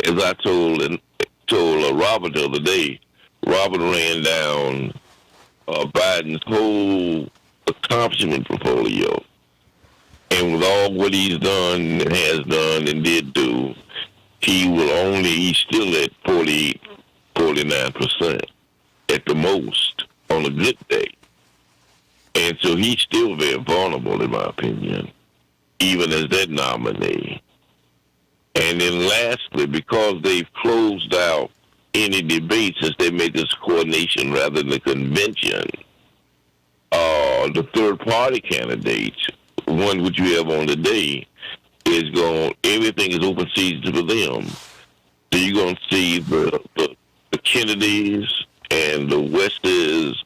As I told Robert the other day, Robert ran down Biden's whole accomplishment portfolio. And with all what he's done and has done and did do, he's still at 49% at the most on a good day. And so he's still very vulnerable, in my opinion, even as that nominee. And then lastly, because they've closed out any debate since they made this coordination rather than the convention, the third-party candidates, one which you have on today, is going, everything is open season for them. So you're going to see the Kennedys and the Westes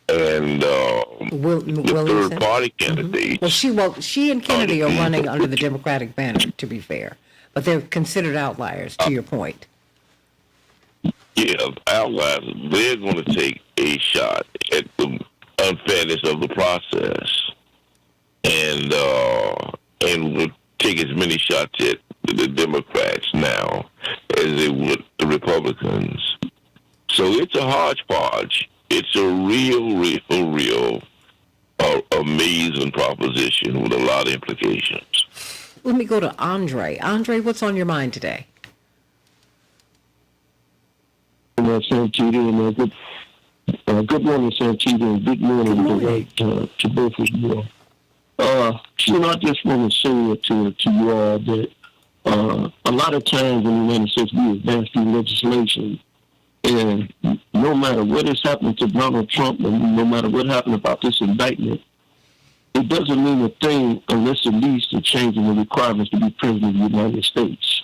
and the third-party candidates. Well, she and Kennedy are running under the Democratic banner, to be fair. But they're considered outliers, to your point. Yeah, outliers. They're going to take a shot at the unfairness of the process, and will take as many shots at the Democrats now as they would the Republicans. So it's a hodgepodge. It's a real amazing proposition with a lot of implications. Let me go to Andre. Andre, what's on your mind today? Santita, and good morning, Santita, and good morning to both of you all. I just want to say to you all that a lot of times in the United States we advance through legislation, and no matter what has happened to Donald Trump, and no matter what happened about this indictment, it doesn't mean a thing unless it leads to changing the requirements to be president of the United States.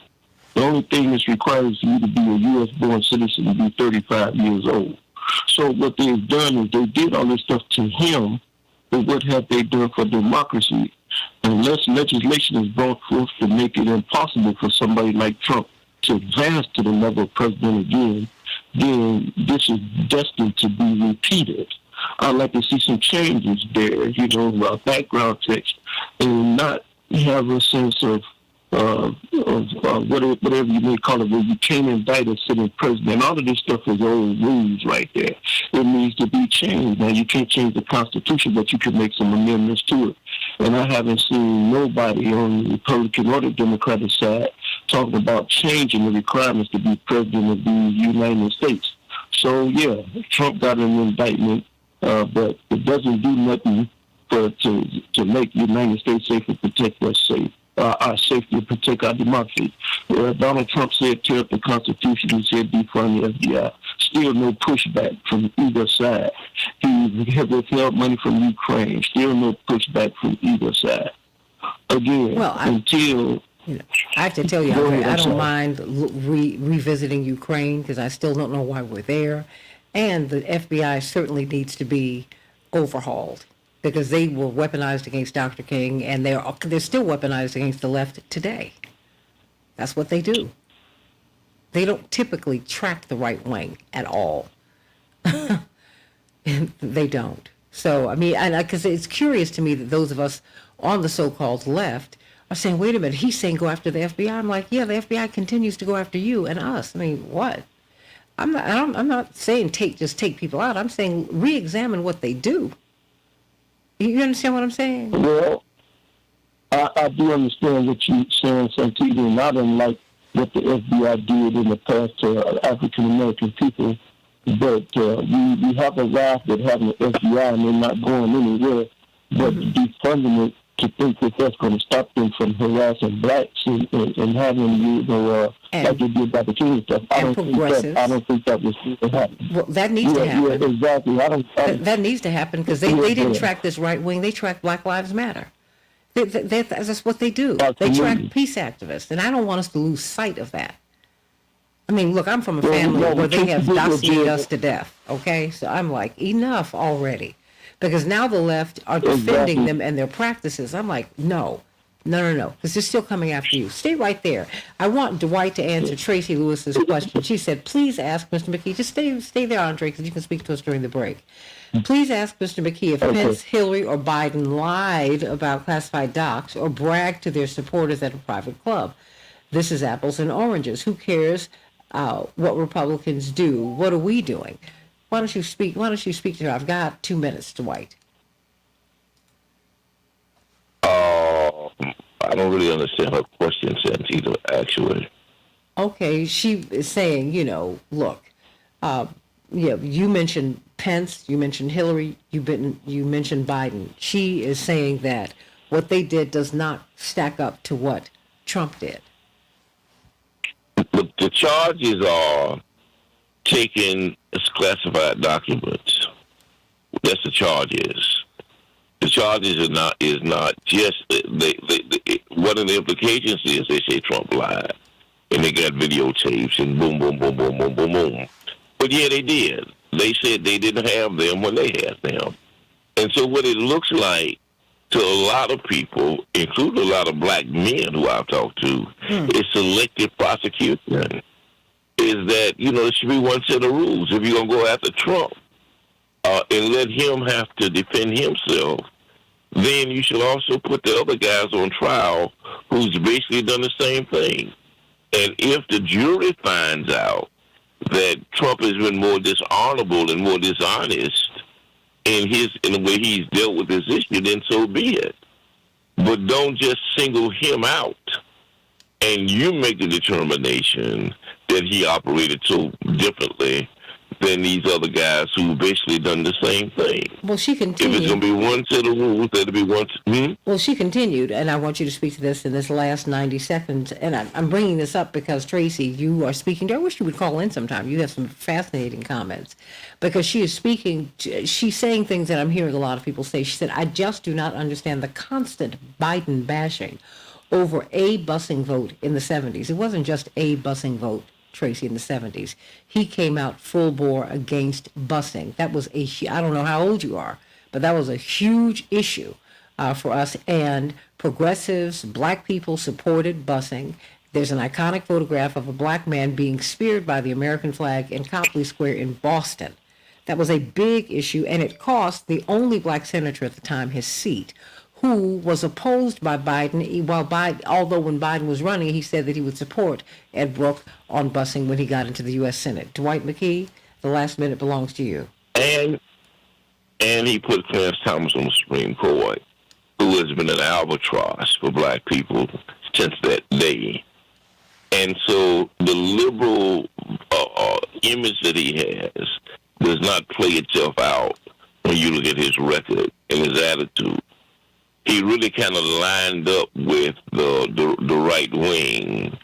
The only thing that's required is for you to be a U.S.-born citizen and be 35 years old. So what they've done is they did all this stuff to him, but what have they done for democracy? Unless legislation is brought forth to make it impossible for somebody like Trump to advance to the level of president again, then this is destined to be repeated. I'd like to see some changes there, background checks, and not have a sense of whatever you may call it, where you can't indict a sitting president. All of this stuff is old rules right there. It needs to be changed. Now, you can't change the Constitution, but you can make some amendments to it. And I haven't seen nobody on the Republican or the Democratic side talking about changing the requirements to be president of the United States. So, yeah, Trump got an indictment, but it doesn't do nothing to make the United States safe and protect us safe. Our safety and protect our democracy. Donald Trump said tear up the Constitution. He said defund the FBI. Still no pushback from either side. He withheld money from Ukraine. Still no pushback from either side. Again, until... I have to tell you, Andre, I don't mind revisiting Ukraine because I still don't know why we're there. And the FBI certainly needs to be overhauled, because they were weaponized against Dr. King, and they're still weaponized against the left today. That's what they do. They don't typically track the right wing at all. They don't. So, I mean, because it's curious to me that those of us on the so-called left are saying, wait a minute, he's saying go after the FBI. I'm like, yeah, the FBI continues to go after you and us. I mean, what? I'm not saying just take people out. I'm saying re-examine what they do. You understand what I'm saying? Well, I do understand what you're saying, Santita, and I don't like what the FBI did in the past to African-American people, but we have arrived at having the FBI and they're not going anywhere, but defunding it to think that that's going to stop them from harassing blacks and having, like they did by the King stuff. I don't think that was going to happen. Well, that needs to happen. Yeah, exactly. That needs to happen because they didn't track this right wing. They tracked Black Lives Matter. That's what they do. Absolutely. They track peace activists, and I don't want us to lose sight of that. I mean, look, I'm from a family where they have dossied us to death, okay? So I'm like, enough already. Because now the left are defending them and their practices. I'm like, no, because they're still coming after you. Stay right there. I want Dwight to answer Tracy Lewis's question. She said, please ask Mr. McKee. Just stay there, Andre, because you can speak to us during the break. Please ask Mr. McKee if Pence, Hillary, or Biden lied about classified docs or bragged to their supporters at a private club. This is apples and oranges. Who cares what Republicans do? What are we doing? Why don't you speak to her? I've got 2 minutes, Dwight. I don't really understand her question, Santita, actually. Okay, she is saying, look, you mentioned Pence, you mentioned Hillary, you mentioned Biden. She is saying that what they did does not stack up to what Trump did. The charges are taking classified documents. That's the charges. The charges is not just one of the implications is they say Trump lied, and they got videotapes and boom, boom, boom, boom, boom, boom, boom. But yeah, they did. They said they didn't have them when they had them, and so what it looks like to a lot of people, including a lot of black men who I've talked to, is selective prosecution. Is that, there should be one set of rules. If you're going to go after Trump and let him have to defend himself, then you should also put the other guys on trial who's basically done the same thing. And if the jury finds out that Trump has been more dishonorable and more dishonest in the way he's dealt with this issue, then so be it. But don't just single him out and you make the determination that he operated so differently than these other guys who basically done the same thing. Well, she continued. If it's going to be one set of rules, that'll be one. Well, she continued, and I want you to speak to this in this last 90 seconds. And I'm bringing this up because, Tracy, you are speaking to, I wish you would call in sometime. You have some fascinating comments. Because she is speaking, she's saying things that I'm hearing a lot of people say. She said, I just do not understand the constant Biden bashing over a busing vote in the 70s. It wasn't just a busing vote, Tracy, in the 70s. He came out full bore against busing. That was I don't know how old you are, but that was a huge issue for us. And progressives, black people supported busing. There's an iconic photograph of a black man being speared by the American flag in Copley Square in Boston. That was a big issue, and it cost the only black senator at the time his seat, who was opposed by Biden, although when Biden was running, he said that he would support Ed Brooke on busing when he got into the U.S. Senate. Dwight McKee, the last minute belongs to you. And he put Clarence Thomas on the Supreme Court, who has been an albatross for black people since that day. And so the liberal image that he has does not play itself out when you look at his record and his attitude. He really kind of lined up with the right wing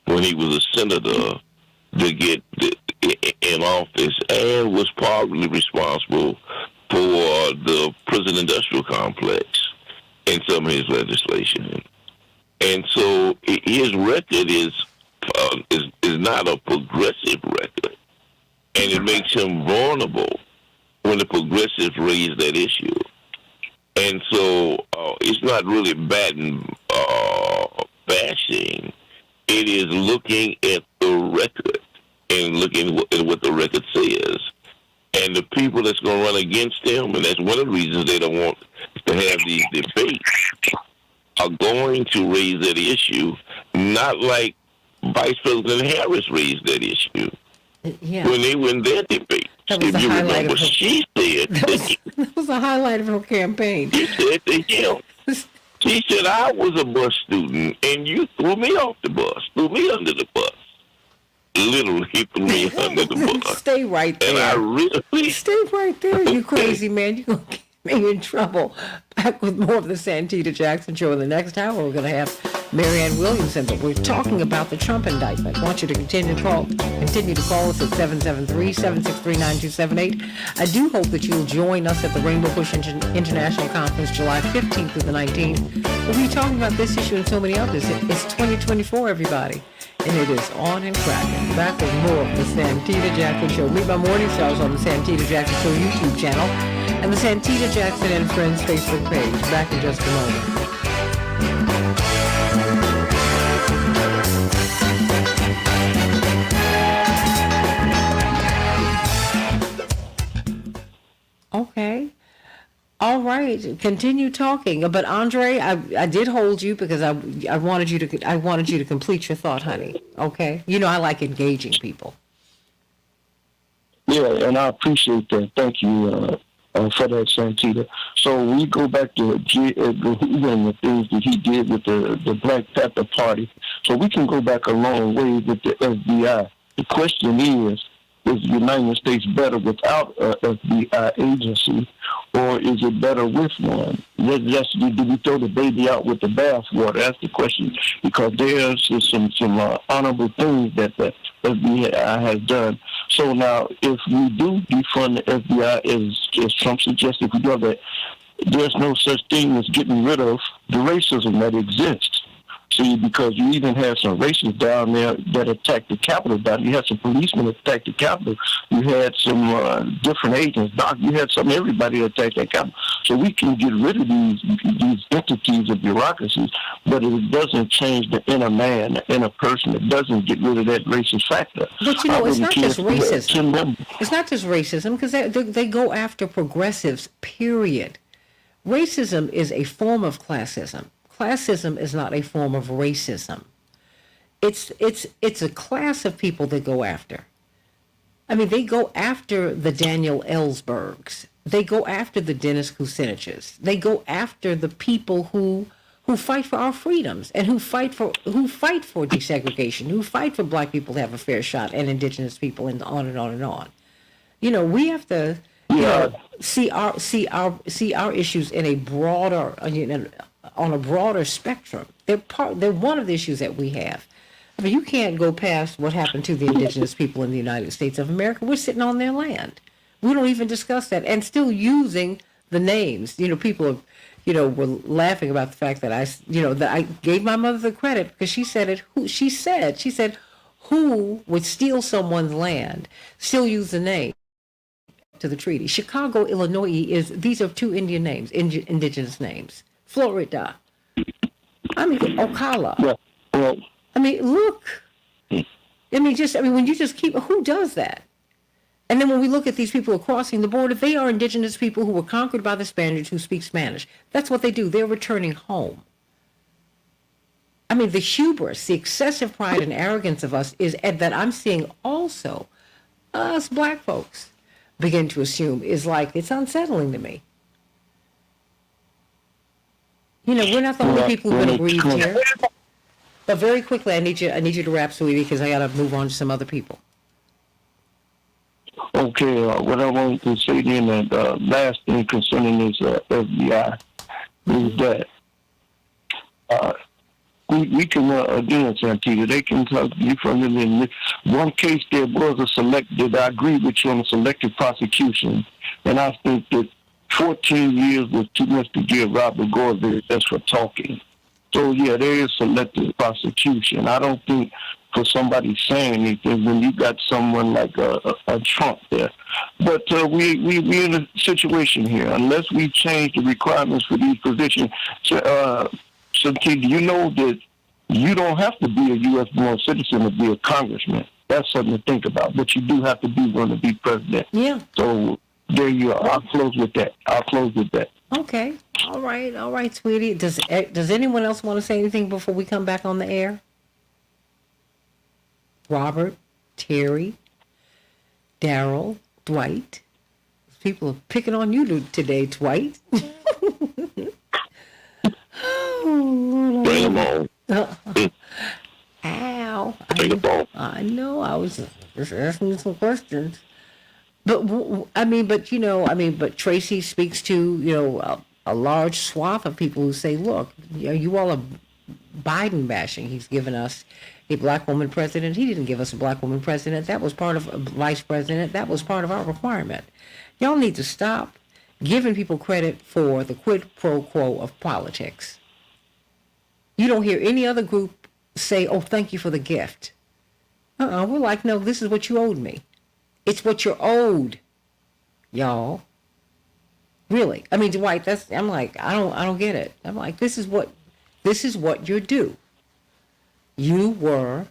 when he was a senator to get in office, and was partly responsible for the prison industrial complex in some of his legislation. And so his record is not a progressive record, and it makes him vulnerable when the progressives raise that issue. And so it's not really bashing. It is looking at the record and looking at what the record says. And the people that's going to run against him, and that's one of the reasons they don't want to have these debates, are going to raise that issue, not like Vice President Harris raised that issue when they were in their debate. If you remember, she said that was a highlight of her campaign. She said to him, she said, I was a bus student, and you threw me off the bus, threw me under the bus. Literally threw me under the bus. Stay right there. And I really... Stay right there, you crazy man. You're going to get me in trouble. Back with more of the Santita Jackson Show. In the next hour, we're going to have Marianne Williamson, but we're talking about the Trump indictment. I want you to continue to call us at 773-763-9278. I do hope that you'll join us at the Rainbow Push International Conference July 15th through the 19th. We'll be talking about this issue and so many others. It's 2024, everybody, and it is on and cracking. Back with more of the Santita Jackson Show. Meet my morning stars on the Santita Jackson Show YouTube channel and the Santita Jackson and Friends Facebook page. Back in just a moment. Okay. All right. Continue talking. But Andre, I did hold you because I wanted you to complete your thought, honey. Okay. I like engaging people. Yeah, and I appreciate that. Thank you. for that, Santita. So we go back to J. Edgar Hoover and the things that he did with the Black Panther Party. So we can go back a long way with the FBI. The question is the United States better without a FBI agency, or is it better with one? Do we throw the baby out with the bathwater? That's the question, because there's some honorable things that the FBI has done. So now, if we do defund the FBI, as Trump suggested, we do that, there's no such thing as getting rid of the racism that exists. See, because you even had some racists down there that attacked the Capitol. You had some policemen attack the Capitol. You had some different agents. You had everybody attack that Capitol. So we can get rid of these entities of bureaucracies, but it doesn't change the inner man, the inner person. It doesn't get rid of that racist factor. But it's not just racism. It's not just racism, because they go after progressives, period. Racism is a form of classism. Classism is not a form of racism. It's a class of people that go after. I mean, they go after the Daniel Ellsbergs. They go after the Dennis Kuciniches. They go after the people who fight for our freedoms and who fight for desegregation, who fight for black people to have a fair shot, and indigenous people, and on and on and on. You know, we have to see our issues in a broader, on a broader spectrum. They're one of the issues that we have. I mean, you can't go past what happened to the indigenous people in the United States of America. We're sitting on their land. We don't even discuss that, and still using the names. You know, people were laughing about the fact that I gave my mother the credit because she said it. She said, who would steal someone's land, still use the name to the treaty? Chicago, Illinois these are two Indian names, indigenous names. Florida. I mean, Ocala. Well, I mean, look. I mean, when you just keep, who does that? And then when we look at these people who are crossing the border, they are indigenous people who were conquered by the Spaniards who speak Spanish. That's what they do. They're returning home. I mean, the hubris, the excessive pride and arrogance of us is that I'm seeing also us black folks begin to assume is like, it's unsettling to me. You know, we're not the only people who've been aggrieved here. But very quickly, I need you to wrap, sweetie, because I got to move on to some other people. Okay, what I wanted to say then, that last thing concerning this FBI is that we can, again, Santita, they can talk differently. In one case, there was I agree with you on a selective prosecution, and I think that 14 years was too much to give Robert Gore just for talking. So, yeah, there is selective prosecution. I don't think for somebody saying anything when you got someone like a Trump there. But we're in a situation here. Unless we change the requirements for these positions, so you know that you don't have to be a U.S.-born citizen to be a congressman. That's something to think about. But you do have to be one to be president. Yeah. So there you are. I'll close with that. Okay. All right, sweetie. Does anyone else want to say anything before we come back on the air? Robert, Terry, Daryl, Dwight. People are picking on you today, Dwight. Ow. I know. I was just asking some questions. But Tracy speaks to, a large swath of people who say, look, you all are Biden bashing. He's given us a black woman president. He didn't give us a black woman president. That was part of a vice president. That was part of our requirement. Y'all need to stop giving people credit for the quid pro quo of politics. You don't hear any other group say, oh, thank you for the gift. We're like, no, this is what you owed me. It's what you're owed, y'all. Really. I mean, Dwight, I'm like, I don't get it. I'm like, this is what you're due. You wanted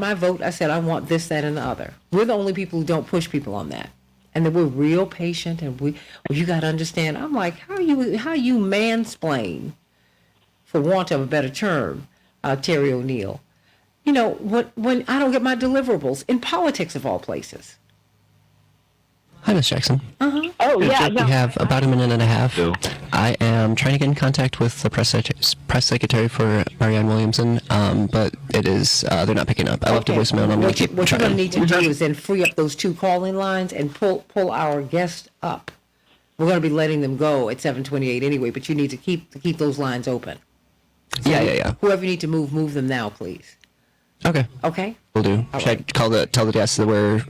my vote. I said, I want this, that, and the other. We're the only people who don't push people on that. And then we're real patient, and you got to understand. I'm like, how you mansplain, for want of a better term, Terry O'Neill. When I don't get my deliverables in politics of all places. Hi, Ms. Jackson. Uh-huh. Oh, Oh, yeah. We have about a minute and a half. I am trying to get in contact with the press secretary for Marianne Williamson, but it is they're not picking up. I left a voicemail. And What you're going to need to do is then free up those 2 call-in lines and pull our guest up. We're going to be letting them go at 7:28 anyway, but you need to keep those lines open. So Yeah. Whoever you need to move them now, please. Okay. Okay. Will do. Should I tell the guests that we're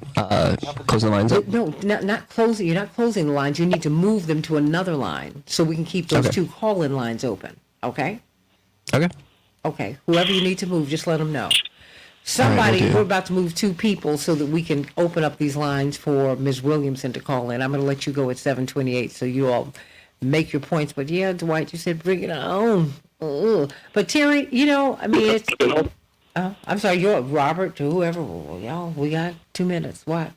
closing the lines up? No, not closing. You're not closing the lines. You need to move them to another line so we can keep those 2 call-in lines open. Okay. Okay. Okay. Whoever you need to move, just let them know. Somebody, we're about to move 2 people so that we can open up these lines for Ms. Williamson to call in. I'm going to let you go at 7:28 so you all make your points. But yeah, Dwight, you said bring it on. But Terry, I mean, it's. I'm sorry, you're Robert to whoever. Y'all, we got 2 minutes. What?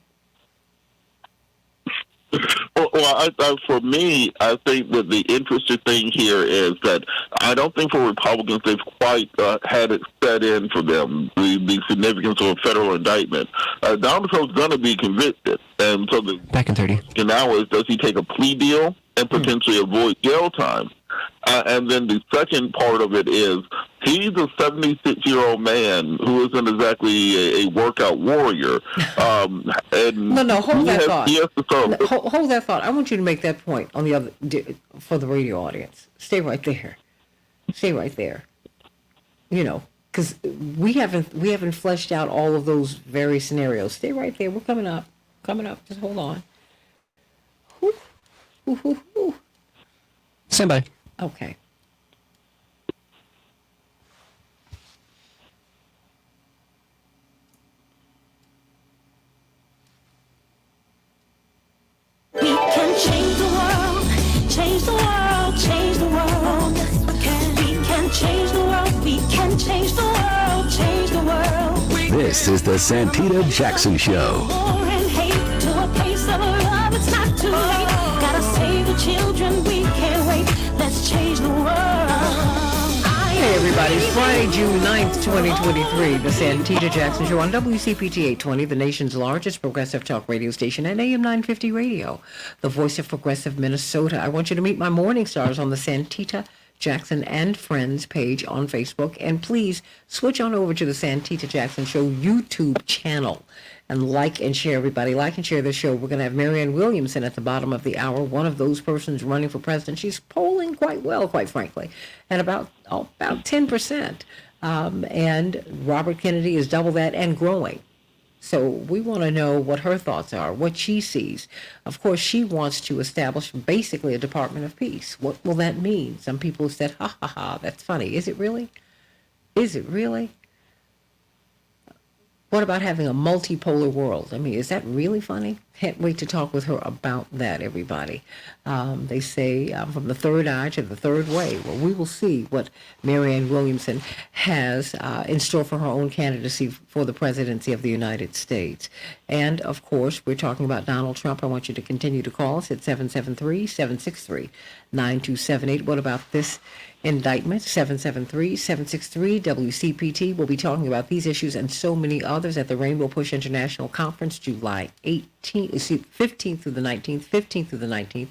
Well, for me, I think that the interesting thing here is that I don't think for Republicans they've quite had it set in for them, the significance of a federal indictment. Donald Trump's going to be convicted. And so the back in 30. Now is, does he take a plea deal and potentially avoid jail time? And then the second part of it is he's a 76-year-old man who isn't exactly a workout warrior. And no, hold that thought. He has to serve. Hold that thought. I want you to make that point on the other for the radio audience. Stay right there. Stay right there. Because we haven't fleshed out all of those various scenarios. Stay right there. We're coming up. Just hold on. Stand by. Okay. We can change the world, change the world, change the world. Yes, we can. We can change the world, we can change the world, change the world. This is the Santita Jackson Show. War and hate to a place of love, it's not too late. Gotta save the children, we can't wait. Let's change the world. Hey everybody, it's Friday, June 9th, 2023, the Santita Jackson Show on WCPT 820, the nation's largest progressive talk radio station, and AM 950 radio, the voice of progressive Minnesota. I want you to meet my morning stars on the Santita Jackson and Friends page on Facebook, and please switch on over to the Santita Jackson Show YouTube channel and like and share, everybody. Like and share this show. We're going to have Marianne Williamson at the bottom of the hour, one of those persons running for president. She's polling quite well, quite frankly, at about 10%. And Robert Kennedy is double that and growing. So we want to know what her thoughts are, what she sees. Of course, she wants to establish basically a Department of Peace. What will that mean? Some people have said, ha, that's funny. Is it really? Is it really? What about having a multipolar world? I mean, is that really funny? Can't wait to talk with her about that, everybody. They say from the third eye to the third way. Well, we will see what Marianne Williamson has in store for her own candidacy for the presidency of the United States. And, of course, we're talking about Donald Trump. I want you to continue to call us at 773-763-9278. What about this indictment? 773-763-WCPT. We'll be talking about these issues and so many others at the Rainbow Push International Conference, July 15th through the 19th.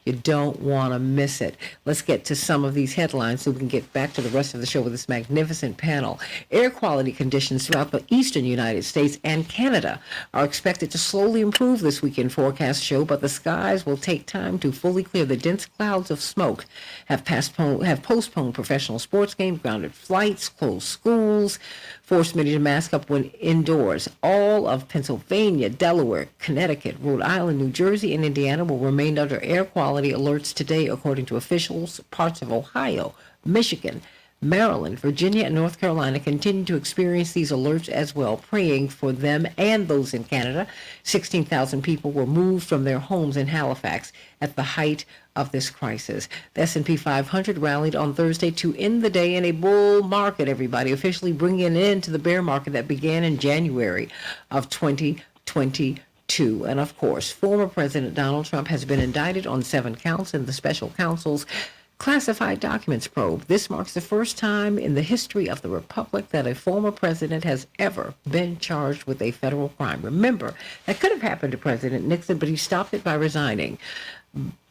You don't want to miss it. Let's get to some of these headlines so we can get back to the rest of the show with this magnificent panel. Air quality conditions throughout the eastern United States and Canada are expected to slowly improve this weekend, forecast show, but the skies will take time to fully clear. The dense clouds of smoke have postponed professional sports games, grounded flights, closed schools, forced many to mask up when indoors. All of Pennsylvania, Delaware, Connecticut, Rhode Island, New Jersey, and Indiana will remain under air quality alerts today, according to officials. Parts of Ohio, Michigan, Maryland, Virginia, and North Carolina continue to experience these alerts as well. Praying for them and those in Canada. 16,000 people were moved from their homes in Halifax at the height of this crisis. The S&P 500 rallied on Thursday to end the day in a bull market, everybody, officially bringing an end to the bear market that began in January of 2022. And of course, former President Donald Trump has been indicted on 7 counts in the special counsel's classified documents probe. This marks the first time in the history of the republic that a former president has ever been charged with a federal crime. Remember, that could have happened to President Nixon, but he stopped it by resigning.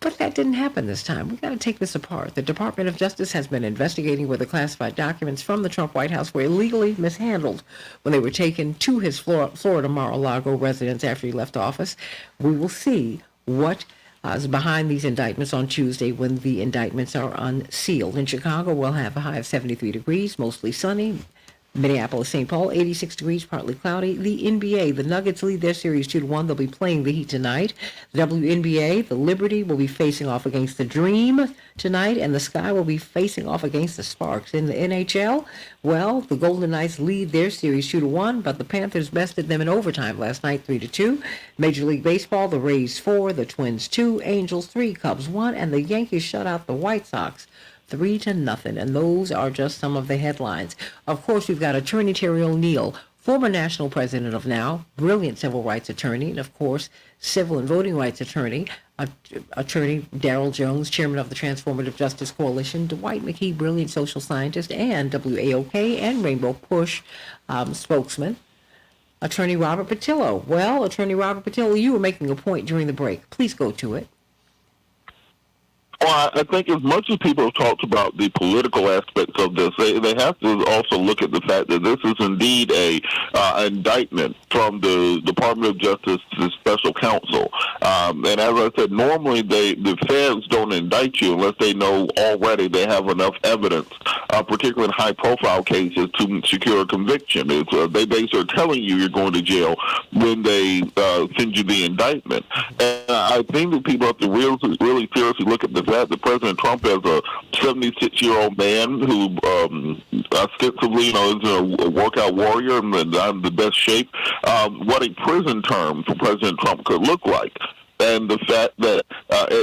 But that didn't happen this time. We've got to take this apart. The Department of Justice has been investigating whether classified documents from the Trump White House were illegally mishandled when they were taken to his Florida Mar-a-Lago residence after he left office. We will see what is behind these indictments on Tuesday when the indictments are unsealed. In Chicago, we'll have a high of 73 degrees, mostly sunny. Minneapolis, St. Paul, 86 degrees, partly cloudy. The NBA, the Nuggets lead their series 2-1. They'll be playing the Heat tonight. The WNBA, the Liberty will be facing off against the Dream tonight, and the Sky will be facing off against the Sparks. In the NHL, well, the Golden Knights lead their series 2-1, but the Panthers bested them in overtime last night, 3-2. Major League Baseball, the Rays 4, the Twins 2, Angels 3, Cubs 1, and the Yankees shut out the White Sox 3-0, and those are just some of the headlines. Of course, we've got Attorney Terry O'Neill, former national president of Now, brilliant civil rights attorney, and of course, civil and voting rights attorney, Attorney Darrell Jones, chairman of the Transformative Justice Coalition, Dwight McKee, brilliant social scientist, and WAOK and Rainbow Push spokesman, Attorney Robert Patillo. Well, Attorney Robert Patillo, you were making a point during the break. Please go to it. Well, I think as much as people have talked about the political aspects of this, they have to also look at the fact that this is indeed a indictment from the Department of Justice's special counsel. And as I said, normally the feds don't indict you unless they know already they have enough evidence, particularly in high-profile cases, to secure a conviction. They basically are telling you you're going to jail when they send you the indictment. And I think that people have to really seriously look at the fact that President Trump is a 76-year-old man who ostensibly, is a workout warrior and in the best shape. What a prison term for President Trump could look like. And the fact that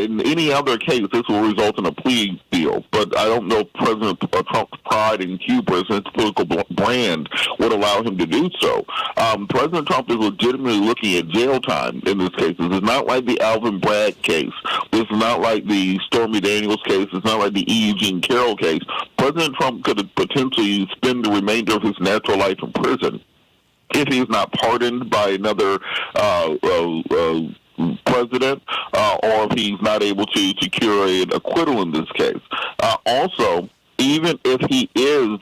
in any other case, this will result in a plea deal. But I don't know if President Trump's pride and hubris and his political brand would allow him to do so. President Trump is legitimately looking at jail time in this case. This is not like the Alvin Bragg case. This is not like the Stormy Daniels case. It's not like the E. Eugene Carroll case. President Trump could potentially spend the remainder of his natural life in prison if he is not pardoned by another president, or if he's not able to secure an acquittal in this case. Also, even if he is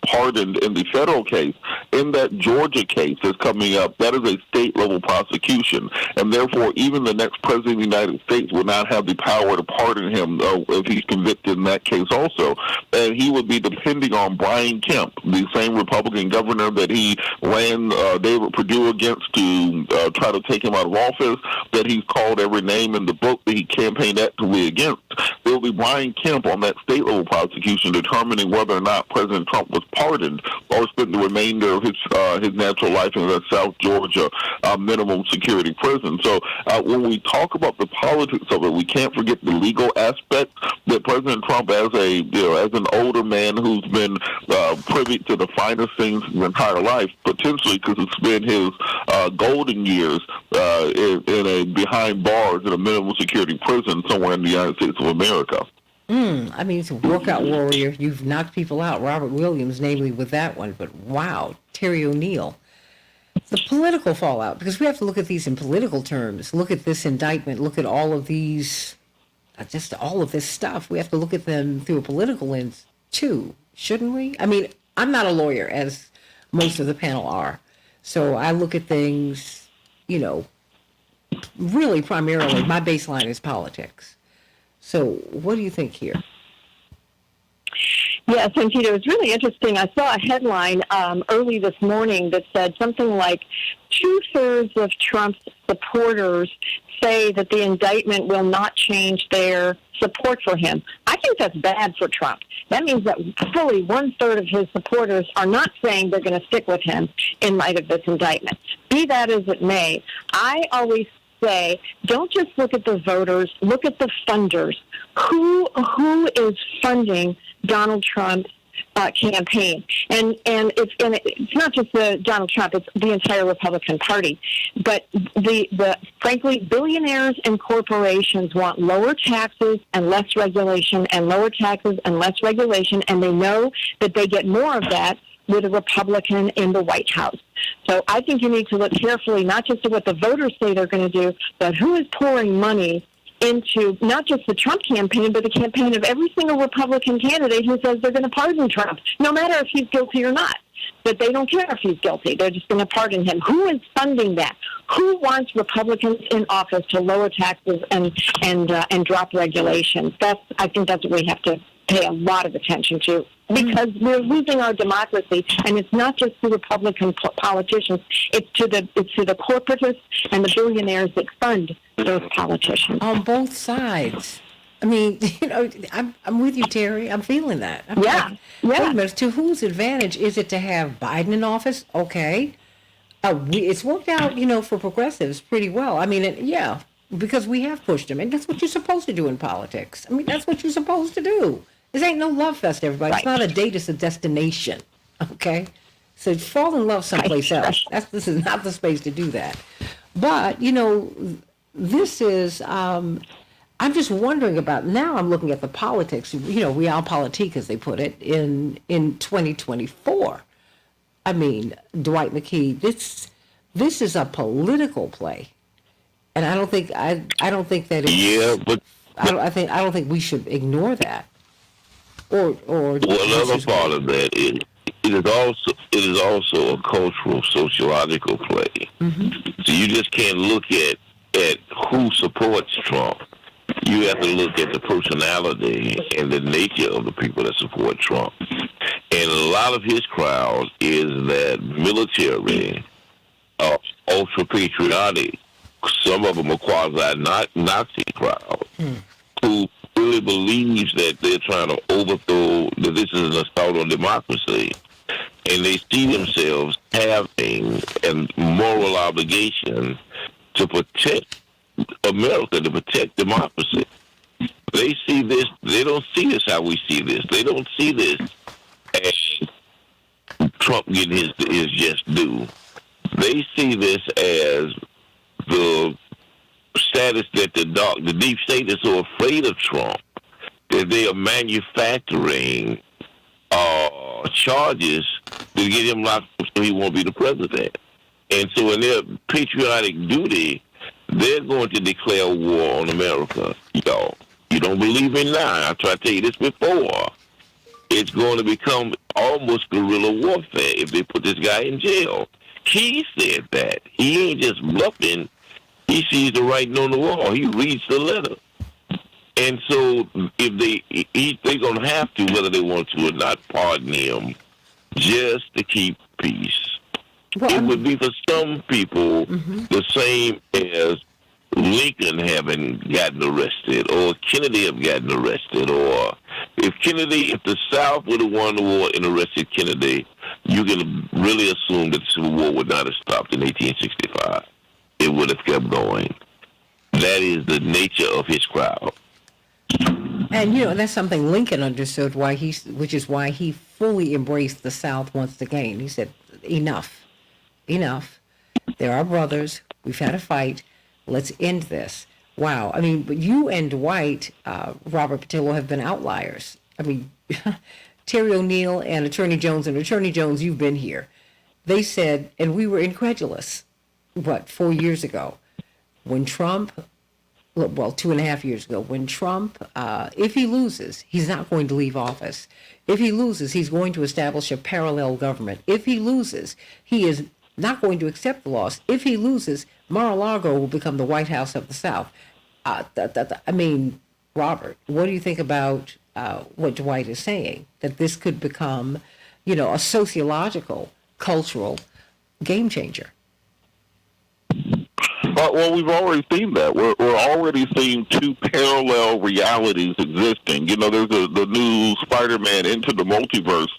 pardoned in the federal case, in that Georgia case that's coming up, that is a state-level prosecution, and therefore even the next president of the United States would not have the power to pardon him if he's convicted in that case also. And he would be depending on Brian Kemp, the same Republican governor that he ran David Perdue against to try to take him out of office, that he's called every name in the book that he campaigned actively against. There will be Brian Kemp on that state-level prosecution determining whether or not President Trump was pardoned or spent the remainder of his natural life in a South Georgia minimum security prison. So when we talk about the politics of it, we can't forget the legal aspect that President Trump, as an older man who's been privy to the finest things his entire life, potentially because it's been his golden years in a behind bars in a minimum security prison somewhere in the United States of America. I mean, it's a workout warrior. You've knocked people out. Robert Williams, namely, with that one. But wow, Terry O'Neill. The political fallout, because we have to look at these in political terms. Look at this indictment. Look at all of these, just all of this stuff. We have to look at them through a political lens, too, shouldn't we? I mean, I'm not a lawyer, as most of the panel are. So I look at things, really primarily, my baseline is politics. So what do you think here? Yeah, Santita, it was really interesting. I saw a headline early this morning that said something like 2/3 of Trump's supporters say that the indictment will not change their support for him. I think that's bad for Trump. That means that fully 1/3 of his supporters are not saying they're going to stick with him in light of this indictment. Be that as it may, I always say, don't just look at the voters, look at the funders. Who is funding Donald Trump's campaign? And it's not just Donald Trump; it's the entire Republican Party. But the frankly, billionaires and corporations want lower taxes and less regulation, and lower taxes and less regulation, and they know that they get more of that with a Republican in the White House. So I think you need to look carefully, not just at what the voters say they're going to do, but who is pouring money into not just the Trump campaign, but the campaign of every single Republican candidate who says they're going to pardon Trump, no matter if he's guilty or not. That they don't care if he's guilty. They're just going to pardon him. Who is funding that? Who wants Republicans in office to lower taxes and drop regulations? I think that's what we have to pay a lot of attention to, because we're losing our democracy, and it's not just the Republican politicians. It's to the corporatists and the billionaires that fund those politicians on both sides. I mean, I'm with you, Terry. I'm feeling that. Yeah. Wait a minute. To whose advantage is it to have Biden in office? Okay. It's worked out, for progressives pretty well. I mean, because we have pushed him. And that's what you're supposed to do in politics. I mean, that's what you're supposed to do. This ain't no love fest, everybody. Right. It's not a date. It's a destination. Okay? So fall in love someplace else. This is not the space to do that. But, this is... I'm just wondering about, now I'm looking at the politics, realpolitik, as they put it, in 2024. I mean, Dwight McKee, this is a political play. And I don't think that it's, yeah, but I don't think we should ignore that. Or another part of that is it is also a cultural, sociological play. Mm-hmm. So you just can't look at who supports Trump. You have to look at the personality and the nature of the people that support Trump. And a lot of his crowd is that military, ultra-patriotic, some of them are quasi-Nazi crowd, who really believes that they're trying to overthrow, that this is an assault on democracy. And they see themselves having a moral obligation to protect America, to protect democracy. They see this, they don't see this how we see this. They don't see this as Trump getting his just due. They see this as the status that the deep state is so afraid of Trump that they are manufacturing charges to get him locked up so he won't be the president. And so in their patriotic duty, they're going to declare war on America. Y'all, you don't believe me now. I tried to tell you this before. It's going to become almost guerrilla warfare if they put this guy in jail. He said that. He ain't just bluffing. He sees the writing on the wall. He reads the letter. And so if they're going to have to, whether they want to or not, pardon him just to keep peace. Well, it would be for some people the same as Lincoln having gotten arrested, or Kennedy have gotten arrested, or if the South would have won the war and arrested Kennedy, you can really assume that the Civil War would not have stopped in 1865. It would have kept going. That is the nature of his crowd. And, that's something Lincoln understood, which is why he fully embraced the South once again. He said, enough. They're our brothers. We've had a fight. Let's end this. Wow. I mean, but you and Dwight, Robert Patillo, have been outliers. I mean, Terry O'Neill and Attorney Jones, you've been here. They said, and we were incredulous, 4 years ago, when Trump, 2.5 years ago, when Trump, if he loses, he's not going to leave office. If he loses, he's going to establish a parallel government. If he loses, he is not going to accept the loss. If he loses, Mar-a-Lago will become the White House of the South. I mean, Robert, what do you think about what Dwight is saying? That this could become, a sociological, cultural game changer. Well, we've already seen that. We're already seeing two parallel realities existing. There's the new Spider-Man Into the Multiverse.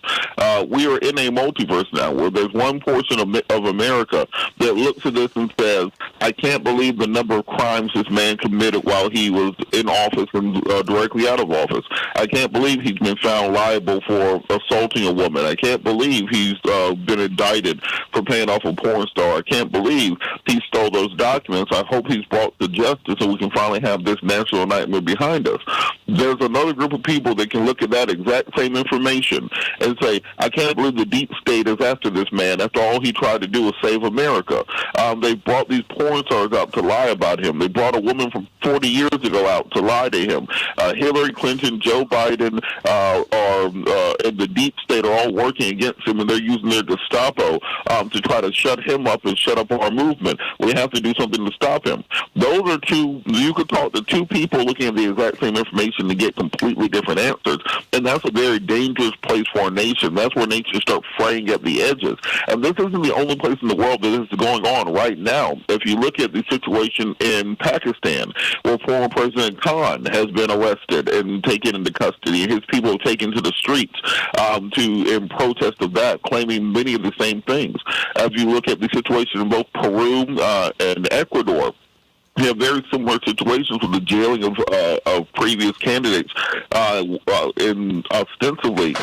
We are in a multiverse now where there's one portion of America that looks at this and says, I can't believe the number of crimes this man committed while he was in office and directly out of office. I can't believe he's been found liable for assaulting a woman. I can't believe he's been indicted for paying off a porn star. I can't believe he stole those documents. I hope he's brought to justice so we can finally have this national nightmare behind us. there's another group of people that can look at that exact same information and say, I can't believe the deep state is after this man. After all he tried to do was save America. They brought these porn stars out to lie about him. They brought a woman from 40 years ago out to lie to him. Hillary Clinton, Joe Biden, and the deep state are all working against him, and they're using their Gestapo to try to shut him up and shut up our movement. We have to do something to stop him. Those are two, you could talk to two people looking at the exact same information to get completely different answers, and that's a very dangerous place for a nation. That's where nations start fraying at the edges, and this isn't the only place in the world that this is going on right now. If you look at the situation in Pakistan, where former President Khan has been arrested and taken into custody, and his people are taken to the streets in protest of that, claiming many of the same things. If you look at the situation in both Peru and Ecuador, we have very similar situations with the jailing of previous candidates, ostensibly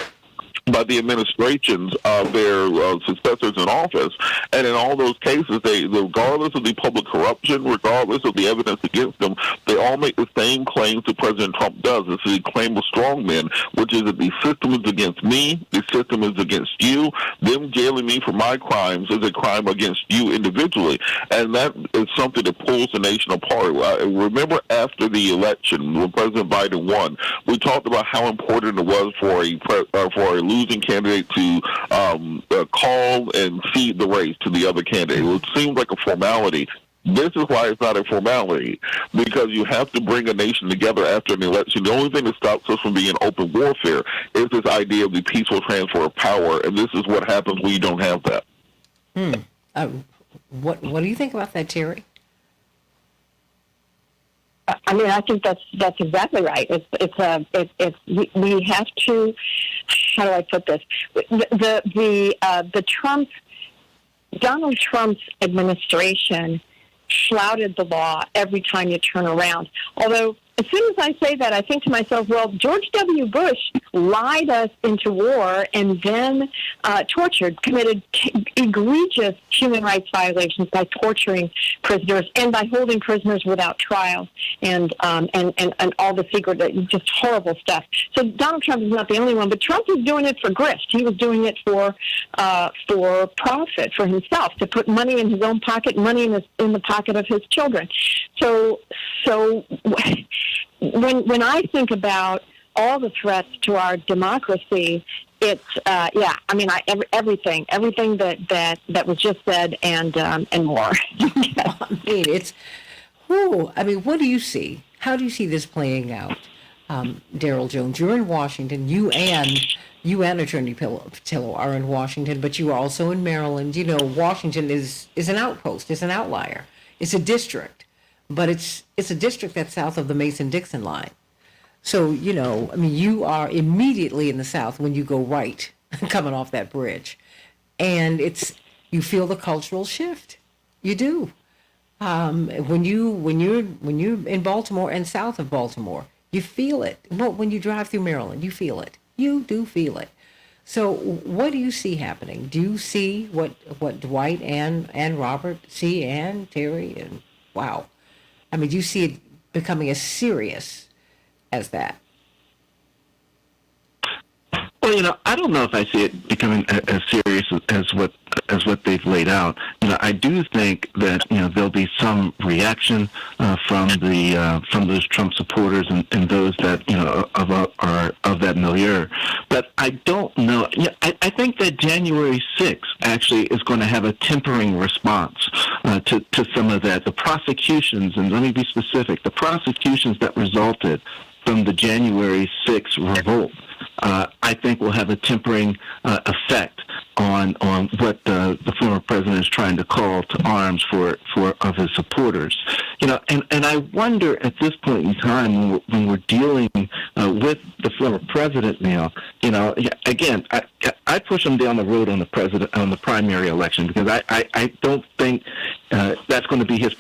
by the administrations of their successors in office. And in all those cases, regardless of the public corruption, regardless of the evidence against them, they all make the same claims that President Trump does. It's the claim of strongmen, which is that the system is against me, the system is against you. Them jailing me for my crimes is a crime against you individually. And that is something that pulls the nation apart. Remember after the election, when President Biden won, we talked about how important it was for a losing candidate to call and feed the race to the other candidate. It seems like a formality. This is why it's not a formality, because you have to bring a nation together after an election. The only thing that stops us from being in open warfare is this idea of the peaceful transfer of power, and this is what happens when you don't have that. What do you think about that, Terry? I mean, I think that's exactly right. We have to. How do I put this? Donald Trump's administration flouted the law every time you turn around. Although, as soon as I say that, I think to myself, well, George W. Bush lied us into war and then committed egregious human rights violations by torturing prisoners and by holding prisoners without trial and all the secret, just horrible stuff. So Donald Trump is not the only one, but Trump was doing it for grift. He was doing it for profit, for himself, to put money in his own pocket, money in the pocket of his children. So when I think about all the threats to our democracy, it's everything that was just said and more. What do you see? How do you see this playing out, Daryl Jones? You're in Washington. You and Attorney Petillo are in Washington, but you are also in Maryland. You know, Washington is an outpost. It's an outlier. It's a district, but it's a district that's south of the Mason-Dixon line. So, you are immediately in the South when you go right, coming off that bridge. And you feel the cultural shift. You do. When you're in Baltimore and south of Baltimore, you feel it. Well, when you drive through Maryland, you feel it. You do feel it. So what do you see happening? Do you see what Dwight and Robert see, and Terry, and wow. Do you see it becoming as serious as that? Well, I don't know if I see it becoming as serious as what they've laid out. I do think that there'll be some reaction from those Trump supporters and those that are of that milieu. But I don't know. I think that January 6th actually is going to have a tempering response to some of that. The prosecutions, and let me be specific, the prosecutions that resulted from the January 6th revolt, I think will have a tempering effect on what the former president is trying to call to arms for of his supporters. And I wonder at this point in time when we're dealing with the former president now, again, I push him down the road on the primary election, because I don't think that's going to be his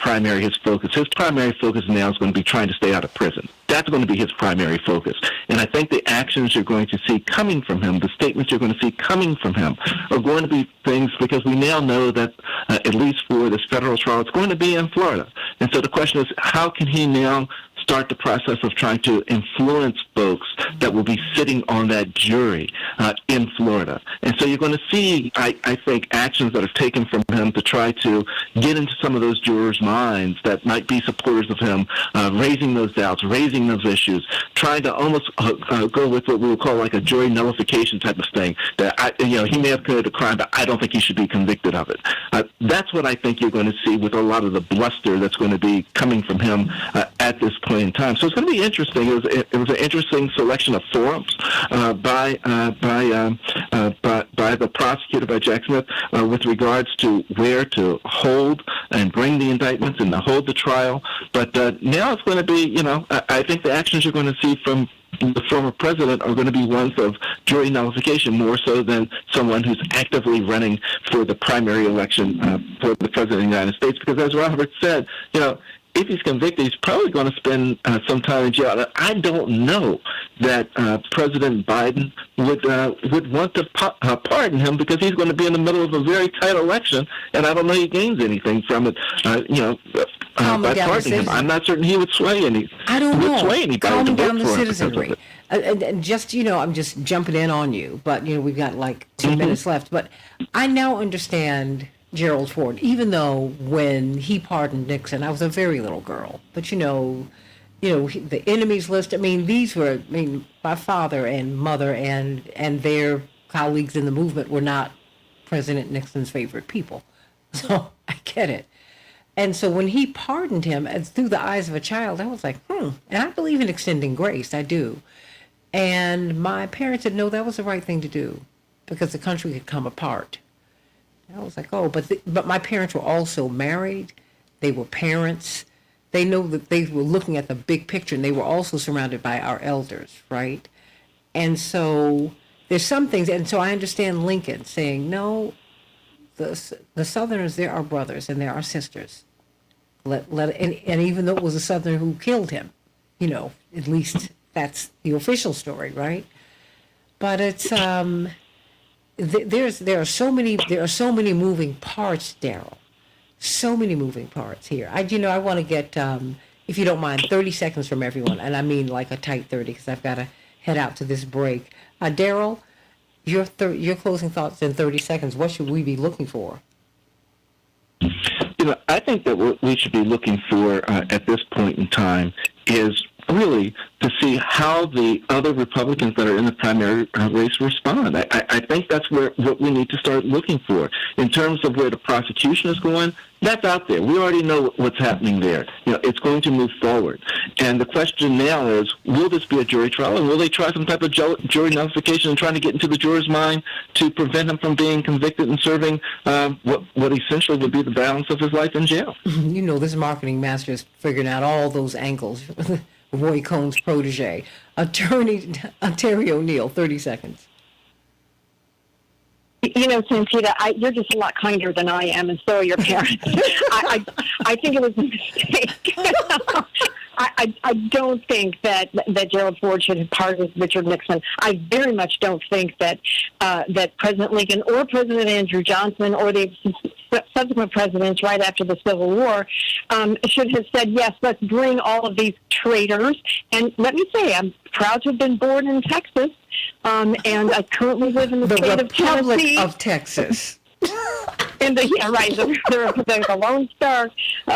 focus. His primary focus now is going to be trying to stay out of prison. That's going to be his primary focus. And I think the actions you're going to see coming from him, the statements you're going to see coming from him, are going to be things, because we now know that at least for this federal trial, it's going to be in Florida. And so the question is, how can he now start the process of trying to influence folks that will be sitting on that jury in Florida. And so you're going to see, I think, actions that are taken from him to try to get into some of those jurors' minds that might be supporters of him, raising those doubts, raising those issues, trying to almost go with what we would call like a jury nullification type of thing, that he may have committed a crime, but I don't think he should be convicted of it. That's what I think you're going to see with a lot of the bluster that's going to be coming from him at this point in time. So it's going to be interesting. It was an interesting selection of forums by the prosecutor, by Jack Smith, with regards to where to hold and bring the indictments and to hold the trial. But now it's going to be, I think the actions you're going to see from the former president are going to be ones of jury nullification more so than someone who's actively running for the primary election for the president of the United States. Because as Robert said, if he's convicted, he's probably going to spend some time in jail. I don't know that President Biden would want to pardon him, because he's going to be in the middle of a very tight election, and I don't know he gains anything from it. By pardoning him, I'm not certain he would sway any. I don't know. Sway anybody Calming to down vote the for him citizenry. And just, I'm just jumping in on you, but we've got like 2 minutes left. But I now understand Gerald Ford, even though when he pardoned Nixon, I was a very little girl. But the enemies list. These were. My father and mother and their colleagues in the movement were not President Nixon's favorite people. So I get it. And so when he pardoned him, as through the eyes of a child, I was like, And I believe in extending grace. I do. And my parents said, no, that was the right thing to do, because the country had come apart. I was like, but my parents were also married. They were parents. They know that they were looking at the big picture, and they were also surrounded by our elders, right? And so there's some things, and so I understand Lincoln saying, no, the Southerners, they're our brothers and they're our sisters. And even though it was a Southerner who killed him, at least that's the official story, right? But it's there are so many moving parts, Daryl. So many moving parts here. I want to get, if you don't mind, 30 seconds from everyone, and I mean like a tight 30, because I've got to head out to this break. Daryl, your closing thoughts in 30 seconds. What should we be looking for? I think that what we should be looking for at this point in time is really to see how the other Republicans that are in the primary race respond. I think that's what we need to start looking for. In terms of where the prosecution is going, that's out there. We already know what's happening there. It's going to move forward. And the question now is, will this be a jury trial, and will they try some type of jury nullification and trying to get into the juror's mind to prevent him from being convicted and serving what essentially would be the balance of his life in jail? This marketing master is figuring out all those angles. Roy Cohn's protege, Attorney Terry O'Neill, 30 seconds. Santita, you're just a lot kinder than I am, and so are your parents. I think it was a mistake. I don't think that Gerald Ford should have pardoned Richard Nixon. I very much don't think that President Lincoln or President Andrew Johnson or the subsequent presidents right after the Civil War should have said, yes, let's bring all of these traitors. And let me say, I'm proud to have been born in Texas, and I currently live in the state of Tennessee. of Texas. In the Lone Star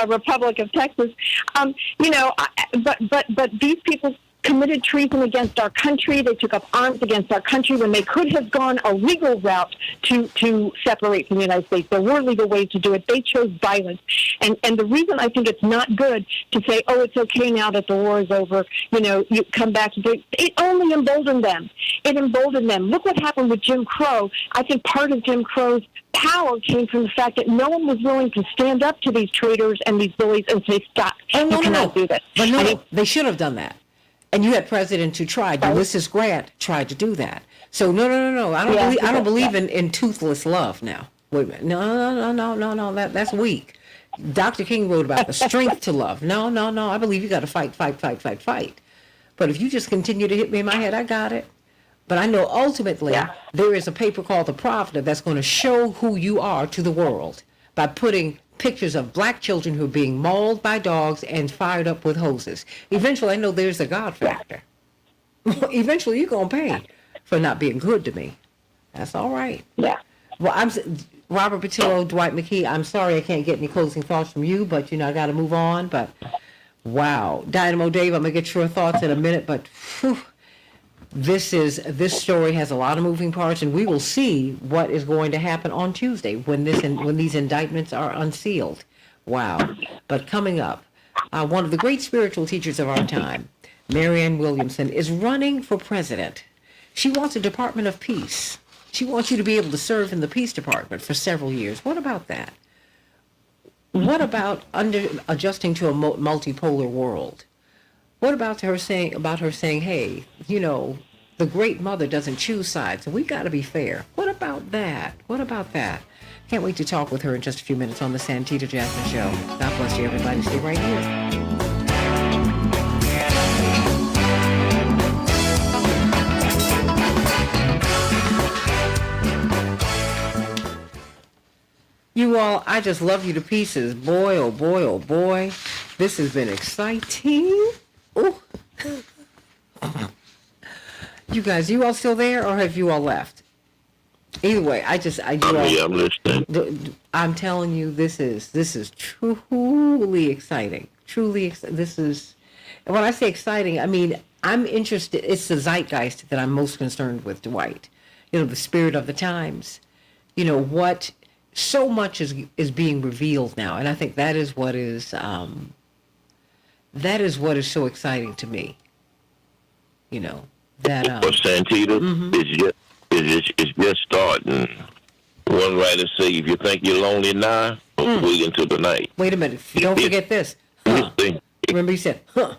Republic of Texas. But these people committed treason against our country. They took up arms against our country when they could have gone a legal route to separate from the United States. There were legal ways to do it. They chose violence. And the reason I think it's not good to say, oh, it's okay now that the war is over, you come back to it only emboldened them. It emboldened them. Look what happened with Jim Crow. I think part of Jim Crow's power came from the fact that no one was willing to stand up to these traitors and these bullies and say, stop. You cannot do this. But they should have done that. And you had presidents who tried. Ulysses Grant tried to do that. So no. I don't believe in toothless love now. Wait a minute. No. That's weak. Dr. King wrote about the strength to love. No. I believe you got to fight. But if you just continue to hit me in my head, I got it. But I know ultimately there is a paper called The Pravda that's going to show who you are to the world by putting pictures of black children who are being mauled by dogs and fired up with hoses. Eventually, I know there's a God factor. Eventually, you're going to pay for not being good to me. That's all right. Yeah. Well, Robert Patillo, Dwight McKee, I'm sorry I can't get any closing thoughts from you, but, I got to move on. But, wow. Dynamo Dave, I'm going to get your thoughts in a minute, but whew, this story has a lot of moving parts, and we will see what is going to happen on Tuesday when these indictments are unsealed. Wow. But coming up, one of the great spiritual teachers of our time, Marianne Williamson, is running for president. She wants a Department of Peace. She wants you to be able to serve in the Peace Department for several years. What about that? What about adjusting to a multipolar world? What about her saying, hey, the great mother doesn't choose sides, so we've got to be fair. What about that? Can't wait to talk with her in just a few minutes on the Santita Jackson Show. God bless you, everybody. Stay right here. You all, I just love you to pieces. Boy, oh boy, oh boy. This has been exciting. Ooh. You guys, you all still there, or have you all left? Either way, I'm listening. I'm telling you, this is truly exciting. This is, and when I say exciting, I mean, I'm interested. It's the zeitgeist that I'm most concerned with, Dwight. The spirit of the times. What so much is being revealed now, and I think that is what is so exciting to me. Santita, it's just starting. One writer say, if you think you're lonely now, wait until the night. Wait a minute. Don't forget this. Huh. Remember you said, huh.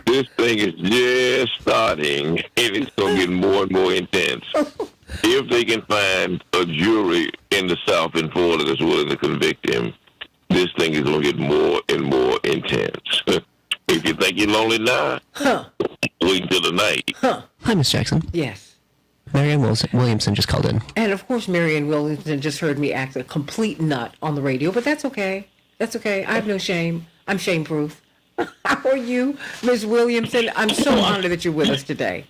This thing is just starting, and it's going to get more and more intense. If they can find a jury in the South in Florida that's willing to convict him, this thing is going to get more and more intense. If you think you're lonely now, wait until the night. Hi, Miss Jackson. Yes. Marianne Williamson just called in. And of course, Marianne Williamson just heard me act a complete nut on the radio, but that's okay. That's okay. I have no shame. I'm shame-proof. How are you, Ms. Williamson? I'm so honored that you're with us today.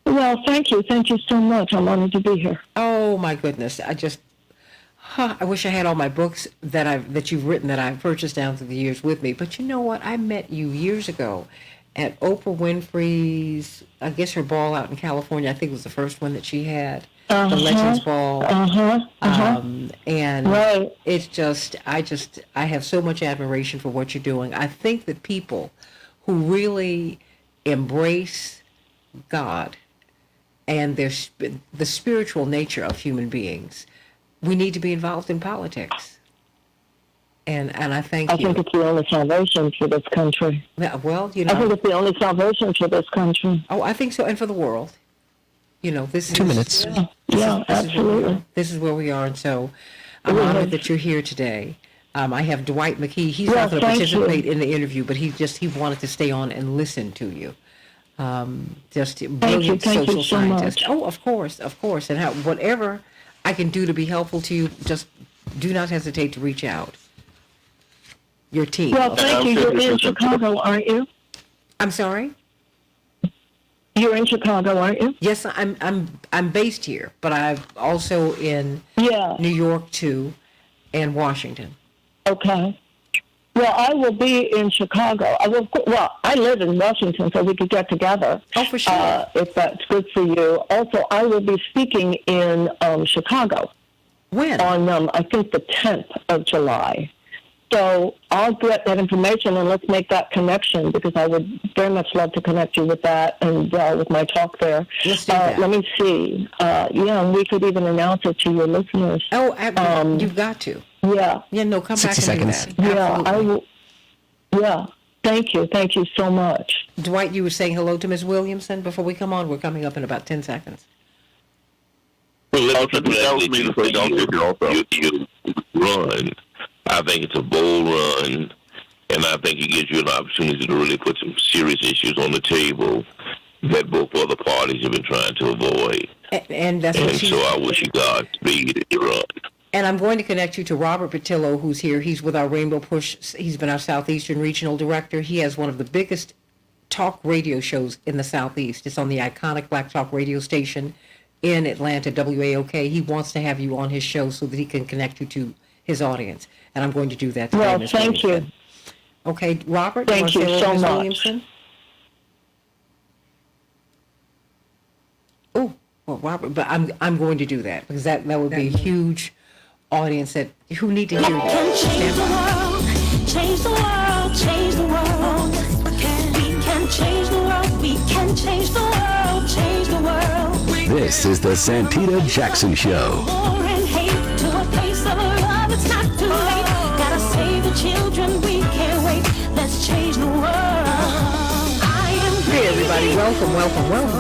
Well, thank you. Thank you so much. I'm honored to be here. Oh, my goodness. I wish I had all my books that you've written that I've purchased down through the years with me. But you know what? I met you years ago at Oprah Winfrey's, I guess her ball out in California. I think it was the first one that she had, the Legends Ball. And right. It's just, I have so much admiration for what you're doing. I think that people who really embrace God and the spiritual nature of human beings, we need to be involved in politics. And I think I think it's the only salvation for this country. Yeah, well, I think it's the only salvation for this country. Oh, I think so, and for the world. This is 2 minutes. Yeah, absolutely. This is where we are, and so I'm honored that you're here today. I have Dwight McKee. He's not going to participate in the interview, but he wanted to stay on and listen to you. Just brilliant social scientist. Oh, of course. And whatever I can do to be helpful to you, just do not hesitate to reach out. Your team. Well, thank you. You're in Chicago, aren't you? I'm sorry? You're in Chicago, aren't you? Yes, I'm based here, but I'm also in New York too, and Washington. Okay. Well, I will be in Chicago. I live in Washington, so we could get together. Oh, for sure. If that's good for you. Also, I will be speaking in Chicago. When? On, I think, the 10th of July. So I'll get that information, and let's make that connection, because I would very much love to connect you with that and with my talk there. Let's do that. Let me see. And we could even announce it to your listeners. Oh, you've got to. Yeah. Yeah, no, come back and 60 seconds. do that. Yeah, I will. Yeah. Thank you so much. Dwight, you were saying hello to Ms. Williamson before we come on. We're coming up in about 10 seconds. Well, you run. I think it's a bold run, and I think it gives you an opportunity to really put some serious issues on the table that both other parties have been trying to avoid. And that's what so I wish you Godspeed in Iran. And I'm going to connect you to Robert Patillo, who's here. He's with our Rainbow Push. He's been our Southeastern Regional Director. He has one of the biggest talk radio shows in the Southeast. It's on the iconic Black Talk radio station in Atlanta, WAOK. He wants to have you on his show so that he can connect you to his audience. And I'm going to do that today, Well, Ms. thank Williamson. you. Okay, Robert, Thank you, you want to say so Ms. much. Williamson? Oh, well, Robert, but I'm going to do that because that would be a huge audience that who need to hear you. Change the world, change the world, change the world. We can change the world, we can change the world, change the world. This is the Santita Jackson Show. War and hate to a place of love, it's not too late. Gotta save the children, we can't wait. Let's change the world. Hey everybody, welcome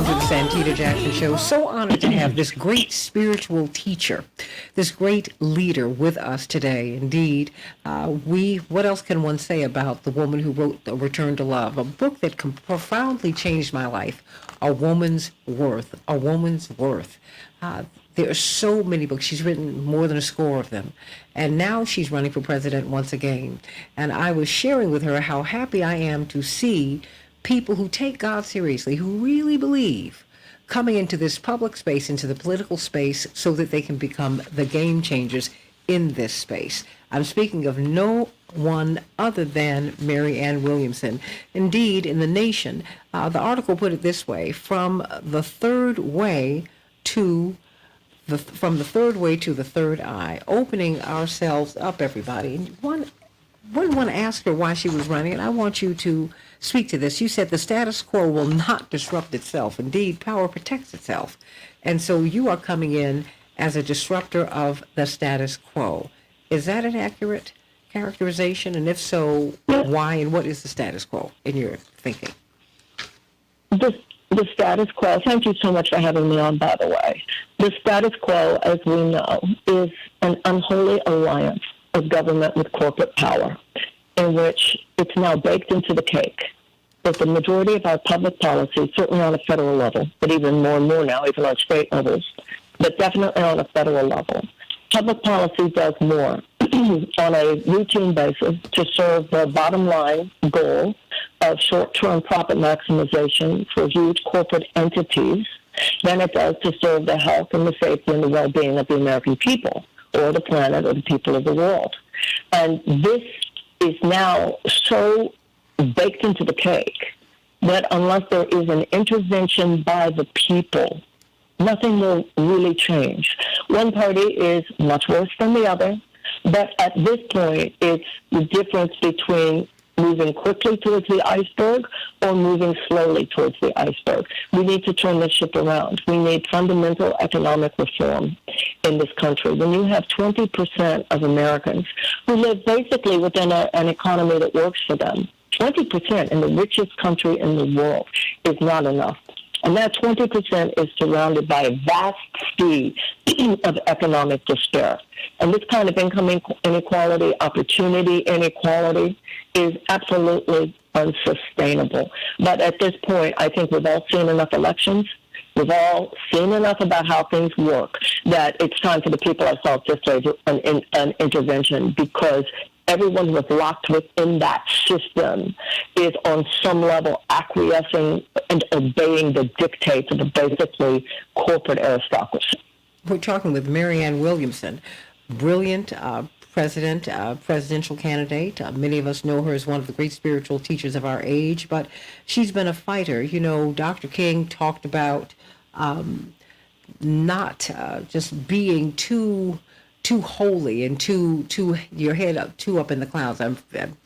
to the Santita Jackson Show. So honored to have this great spiritual teacher, this great leader with us today. Indeed, what else can one say about the woman who wrote The Return to Love, a book that profoundly changed my life, A Woman's Worth, A Woman's Worth. There are so many books. She's written more than a score of them. And now she's running for president once again. And I was sharing with her how happy I am to see people who take God seriously, who really believe, coming into this public space, into the political space, so that they can become the game changers in this space. I'm speaking of no one other than Mary Ann Williamson. Indeed, in The Nation, the article put it this way: from the third way to the third eye, opening ourselves up, everybody. And one asked her why she was running, and I want you to speak to this. You said the status quo will not disrupt itself. Indeed, power protects itself. And so you are coming in as a disruptor of the status quo. Is that an accurate characterization? And if so, why and what is the status quo in your thinking? The status quo, thank you so much for having me on, by the way. The status quo, as we know, is an unholy alliance of government with corporate power, in which it's now baked into the cake that the majority of our public policy, certainly on a federal level, but even more and more now, even on state levels, but definitely on a federal level, public policy does more on a routine basis to serve the bottom line goal of short-term profit maximization for huge corporate entities than it does to serve the health and the safety and the well-being of the American people or the planet or the people of the world. And this is now so baked into the cake that unless there is an intervention by the people, nothing will really change. One party is much worse than the other, but at this point, it's the difference between moving quickly towards the iceberg or moving slowly towards the iceberg. We need to turn this ship around. We need fundamental economic reform in this country. When you have 20% of Americans who live basically within an economy that works for them, 20% in the richest country in the world is not enough. And that 20% is surrounded by a vast sea of economic despair. And this kind of income inequality, opportunity inequality is absolutely unsustainable. But at this point, I think we've all seen enough elections. We've all seen enough about how things work that it's time for the people ourselves to stage an intervention, because everyone who is locked within that system is on some level acquiescing and obeying the dictates of a basically corporate aristocracy. We're talking with Mary Ann Williamson, brilliant presidential candidate. Many of us know her as one of the great spiritual teachers of our age, but she's been a fighter. You know, Dr. King talked about not just being too holy and too your head up, too up in the clouds. I'm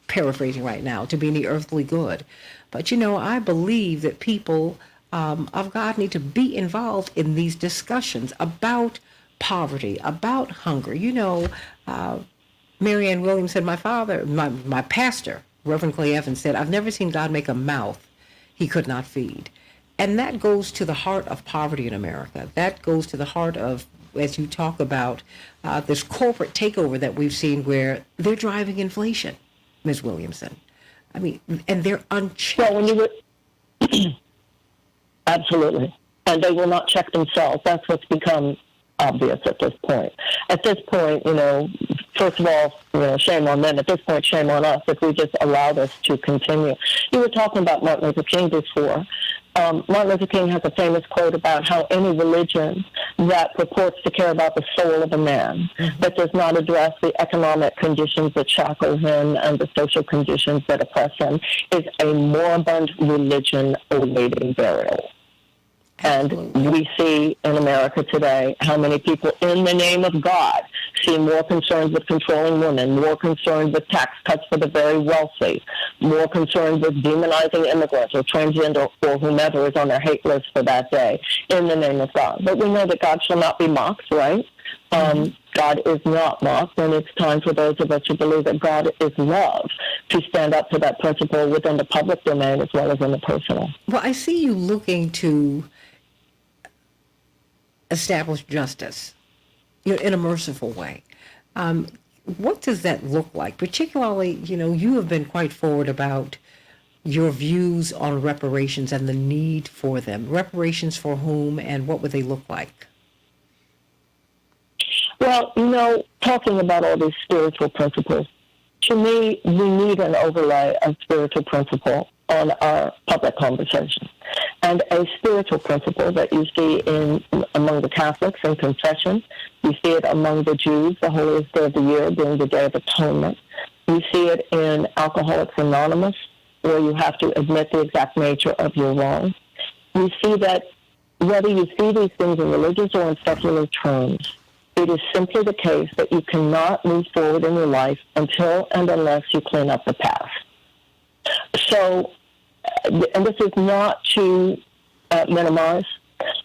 paraphrasing right now, to be any earthly good. But, you know, I believe that people of God need to be involved in these discussions about poverty, about hunger. You know, Mary Ann Williams said, my pastor, Reverend Clay Evans, said, I've never seen God make a mouth he could not feed. And that goes to the heart of poverty in America. That goes to the heart of, as you talk about, this corporate takeover that we've seen where they're driving inflation, Ms. Williamson. I mean, and they're unchecked. Well, Absolutely. And they will not check themselves. That's what's become obvious at this point. At this point, first of all, shame on them. At this point, shame on us if we just allow this to continue. You were talking about Martin Luther King before. Martin Luther King has a famous quote about how any religion that purports to care about the soul of a man, but does not address the economic conditions that shackle him and the social conditions that oppress him, is a moribund religion awaiting burial. And we see in America today how many people, in the name of God, seem more concerned with controlling women, more concerned with tax cuts for the very wealthy, more concerned with demonizing immigrants or transgender or whomever is on their hate list for that day, in the name of God. But we know that God shall not be mocked, right? God is not mocked, and it's time for those of us who believe that God is love to stand up to that principle within the public domain as well as in the personal. Well, I see you looking to establish justice in a merciful way. What does that look like? Particularly, you have been quite forward about your views on reparations and the need for them. Reparations for whom, and what would they look like? Well, talking about all these spiritual principles, to me, we need an overlay of spiritual principle on our public conversation. And a spiritual principle that you see among the Catholics in confession, you see it among the Jews, the holiest day of the year being the Day of Atonement. You see it in Alcoholics Anonymous, where you have to admit the exact nature of your wrong. You see that whether you see these things in religious or in secular terms, it is simply the case that you cannot move forward in your life until and unless you clean up the past. So, and this is not to minimize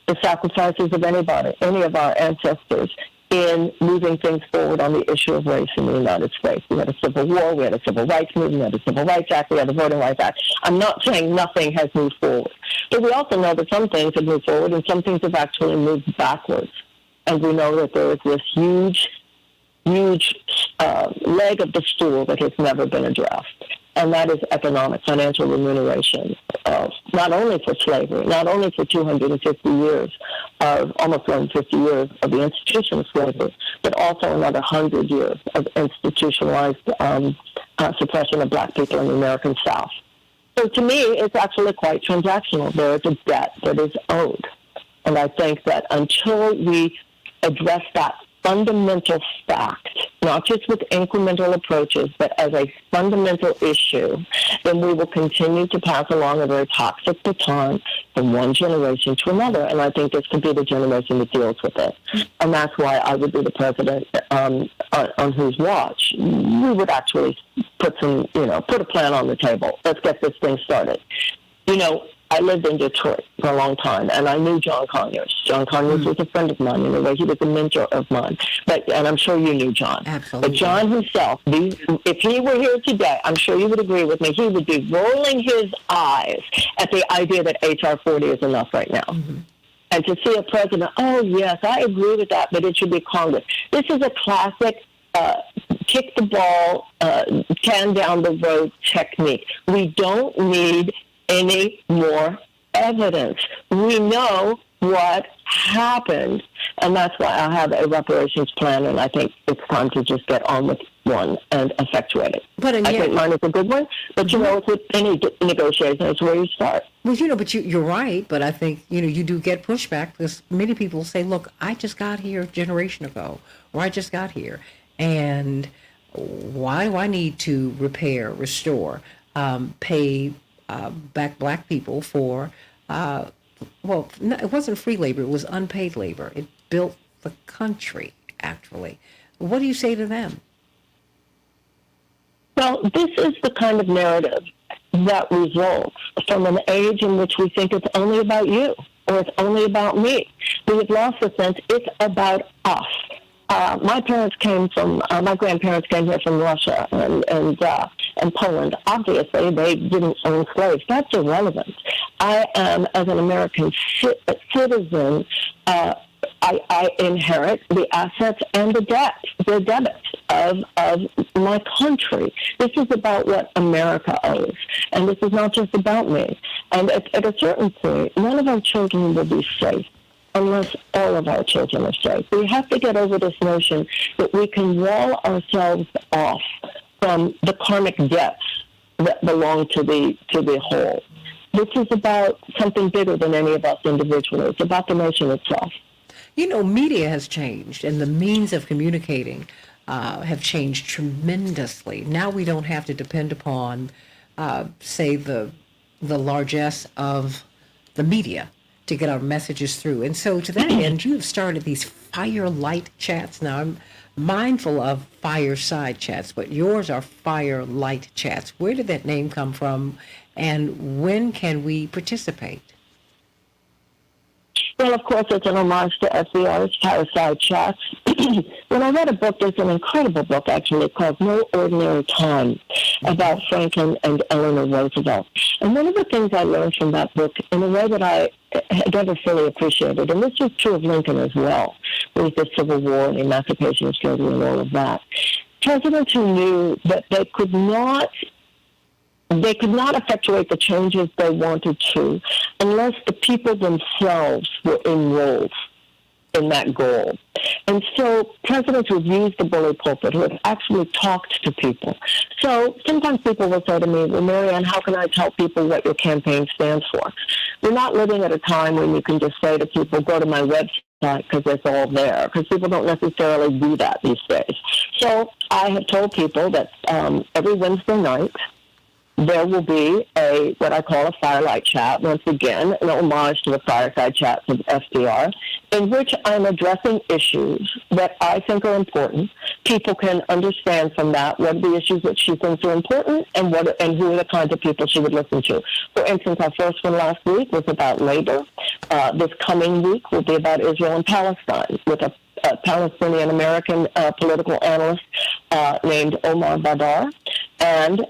the sacrifices of anybody, any of our ancestors, in moving things forward on the issue of race in the United States. We had a civil war, we had a civil rights movement, we had a civil rights act, we had a voting rights act. I'm not saying nothing has moved forward, but we also know that some things have moved forward and some things have actually moved backwards. And we know that there is this huge leg of the stool that has never been addressed. And that is economic, financial remuneration, not only for slavery, not only for 250 years, almost 150 years of the institution of slavery, but also another 100 years of institutionalized suppression of black people in the American South. So to me, it's actually quite transactional. There is a debt that is owed. And I think that until we address that fundamental fact, not just with incremental approaches, but as a fundamental issue, then we will continue to pass along a very toxic baton from one generation to another. And I think this could be the generation that deals with it. And that's why I would be the president on whose watch we would actually put a plan on the table. Let's get this thing started. I lived in Detroit for a long time, and I knew John Conyers. John Conyers was a friend of mine. In a way, he was a mentor of mine. And I'm sure you knew John. Absolutely. But John himself, if he were here today, I'm sure you would agree with me, he would be rolling his eyes at the idea that H.R. 40 is enough right now. Mm-hmm. And to see a president, oh, yes, I agree with that, but it should be Congress. This is a classic kick the ball, can down the road technique. We don't need any more evidence. We know what happened, and that's why I have a reparations plan, and I think it's time to just get on with one and effectuate it. I think mine is a good one, but it's with any negotiation, it's where you start. Well, but you're right, but I think, you do get pushback because many people say, look, I just got here a generation ago, or I just got here, and why do I need to repair, restore, pay back black people for, it wasn't free labor, it was unpaid labor. It built the country, actually. What do you say to them? Well, this is the kind of narrative that results from an age in which we think it's only about you or it's only about me. We have lost the sense it's about us. My grandparents came here from Russia and Poland. Obviously, they didn't own slaves. That's irrelevant. I am, as an American citizen, I inherit the assets and the debits of my country. This is about what America owes, and this is not just about me. And at a certain point, none of our children will be safe unless all of our children are safe. We have to get over this notion that we can wall ourselves off from the karmic debts that belong to the whole. This is about something bigger than any of us individually. It's about the nation itself. You know, media has changed, and the means of communicating have changed tremendously. Now we don't have to depend upon, say, the largesse of the media to get our messages through. And so to that end, you have started these firelight chats. Now, I'm mindful of fireside chats, but yours are firelight chats. Where did that name come from, and when can we participate? Well, of course, it's an homage to FDR's Fireside Chats. When I read a book, there's an incredible book, actually, called No Ordinary Time, about Franklin and Eleanor Roosevelt. And one of the things I learned from that book, in a way that I had never fully appreciated, and this was true of Lincoln as well, with the Civil War and the emancipation of slavery and all of that, presidents who knew that they could not effectuate the changes they wanted to unless the people themselves were enrolled in that goal. And so presidents would use the bully pulpit, who had actually talked to people. So sometimes people will say to me, well, Marianne, how can I tell people what your campaign stands for? We're not living at a time when you can just say to people, go to my website because it's all there, because people don't necessarily do that these days. So I have told people that every Wednesday night, there will be what I call a firelight chat, once again, an homage to the fireside chats of FDR, in which I'm addressing issues that I think are important. People can understand from that what are the issues that she thinks are important and who are the kinds of people she would listen to. For instance, our first one last week was about labor. This coming week will be about Israel and Palestine, with a Palestinian-American political analyst named Omar Badar, and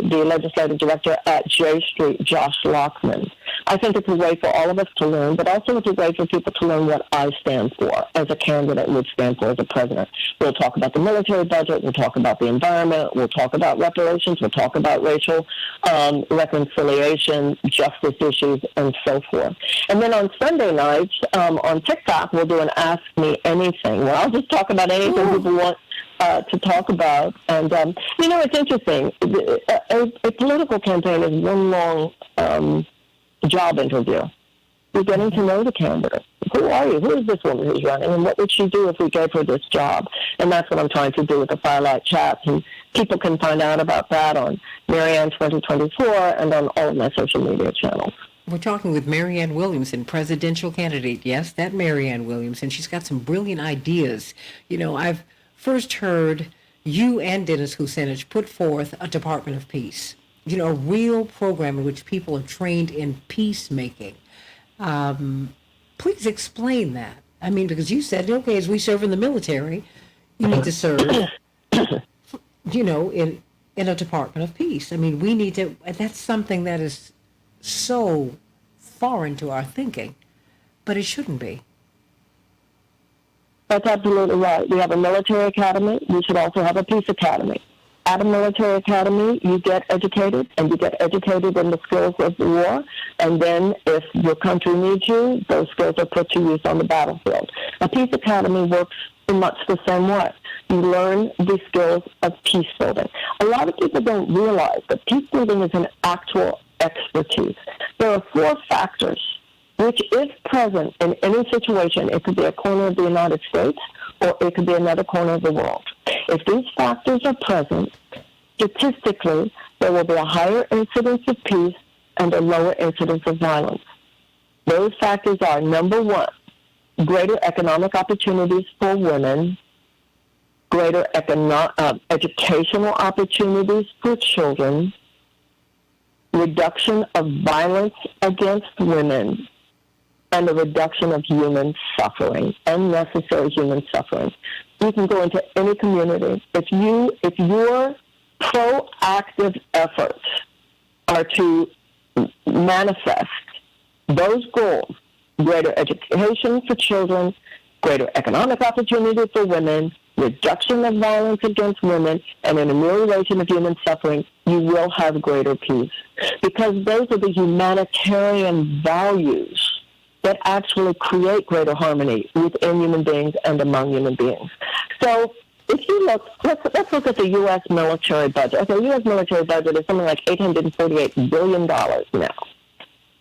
the legislative director at J Street, Josh Lockman. I think it's a way for all of us to learn, but also it's a way for people to learn what I stand for as a candidate would stand for as a president. We'll talk about the military budget, we'll talk about the environment, we'll talk about reparations, we'll talk about racial reconciliation, justice issues, and so forth. And then on Sunday nights, on TikTok, we'll do an Ask Me Anything, where I'll just talk about anything people want to talk about. And, it's interesting. A political campaign is one long job interview. You're getting to know the candidate. Who are you? Who is this woman who's running? And what would she do if we gave her this job? And that's what I'm trying to do with the Firelight Chats. And people can find out about that on Marianne 2024 and on all of my social media channels. We're talking with Marianne Williamson, presidential candidate. Yes, that Marianne Williamson. She's got some brilliant ideas. I've first heard you and Dennis Kucinich put forth a Department of Peace. A real program in which people are trained in peacemaking. Please explain that. I mean, because you said, okay, as we serve in the military, you need to serve, in a Department of Peace. I mean, we need to, that's something that is so foreign to our thinking, but it shouldn't be. That's absolutely right. We have a military academy. We should also have a peace academy. At a military academy, you get educated, and you get educated in the skills of the war. And then if your country needs you, those skills are put to use on the battlefield. A peace academy works in much the same way. You learn the skills of peace building. A lot of people don't realize that peace building is an actual expertise. There are 4 factors which, if present in any situation, it could be a corner of the United States or it could be another corner of the world. If these factors are present, statistically, there will be a higher incidence of peace and a lower incidence of violence. Those factors are, number 1, greater economic opportunities for women, greater educational opportunities for children, reduction of violence against women, and a reduction of human suffering, unnecessary human suffering. You can go into any community. If your proactive efforts are to manifest those goals, greater education for children, greater economic opportunity for women, reduction of violence against women, and an amelioration of human suffering, you will have greater peace. Because those are the humanitarian values that actually create greater harmony within human beings and among human beings. So if you look, let's look at the U.S. military budget. Okay, the U.S. military budget is something like $848 billion now.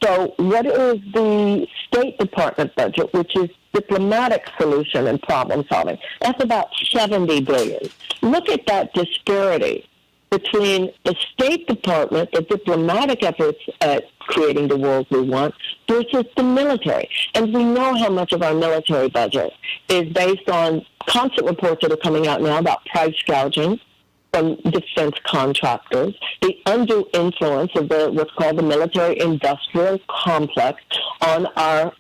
So what is the State Department budget, which is diplomatic solution and problem solving? That's about $70 billion. Look at that disparity between the State Department, the diplomatic efforts at creating the world we want, versus the military. And we know how much of our military budget is based on constant reports that are coming out now about price gouging from defense contractors, the undue influence of what's called the military-industrial complex on our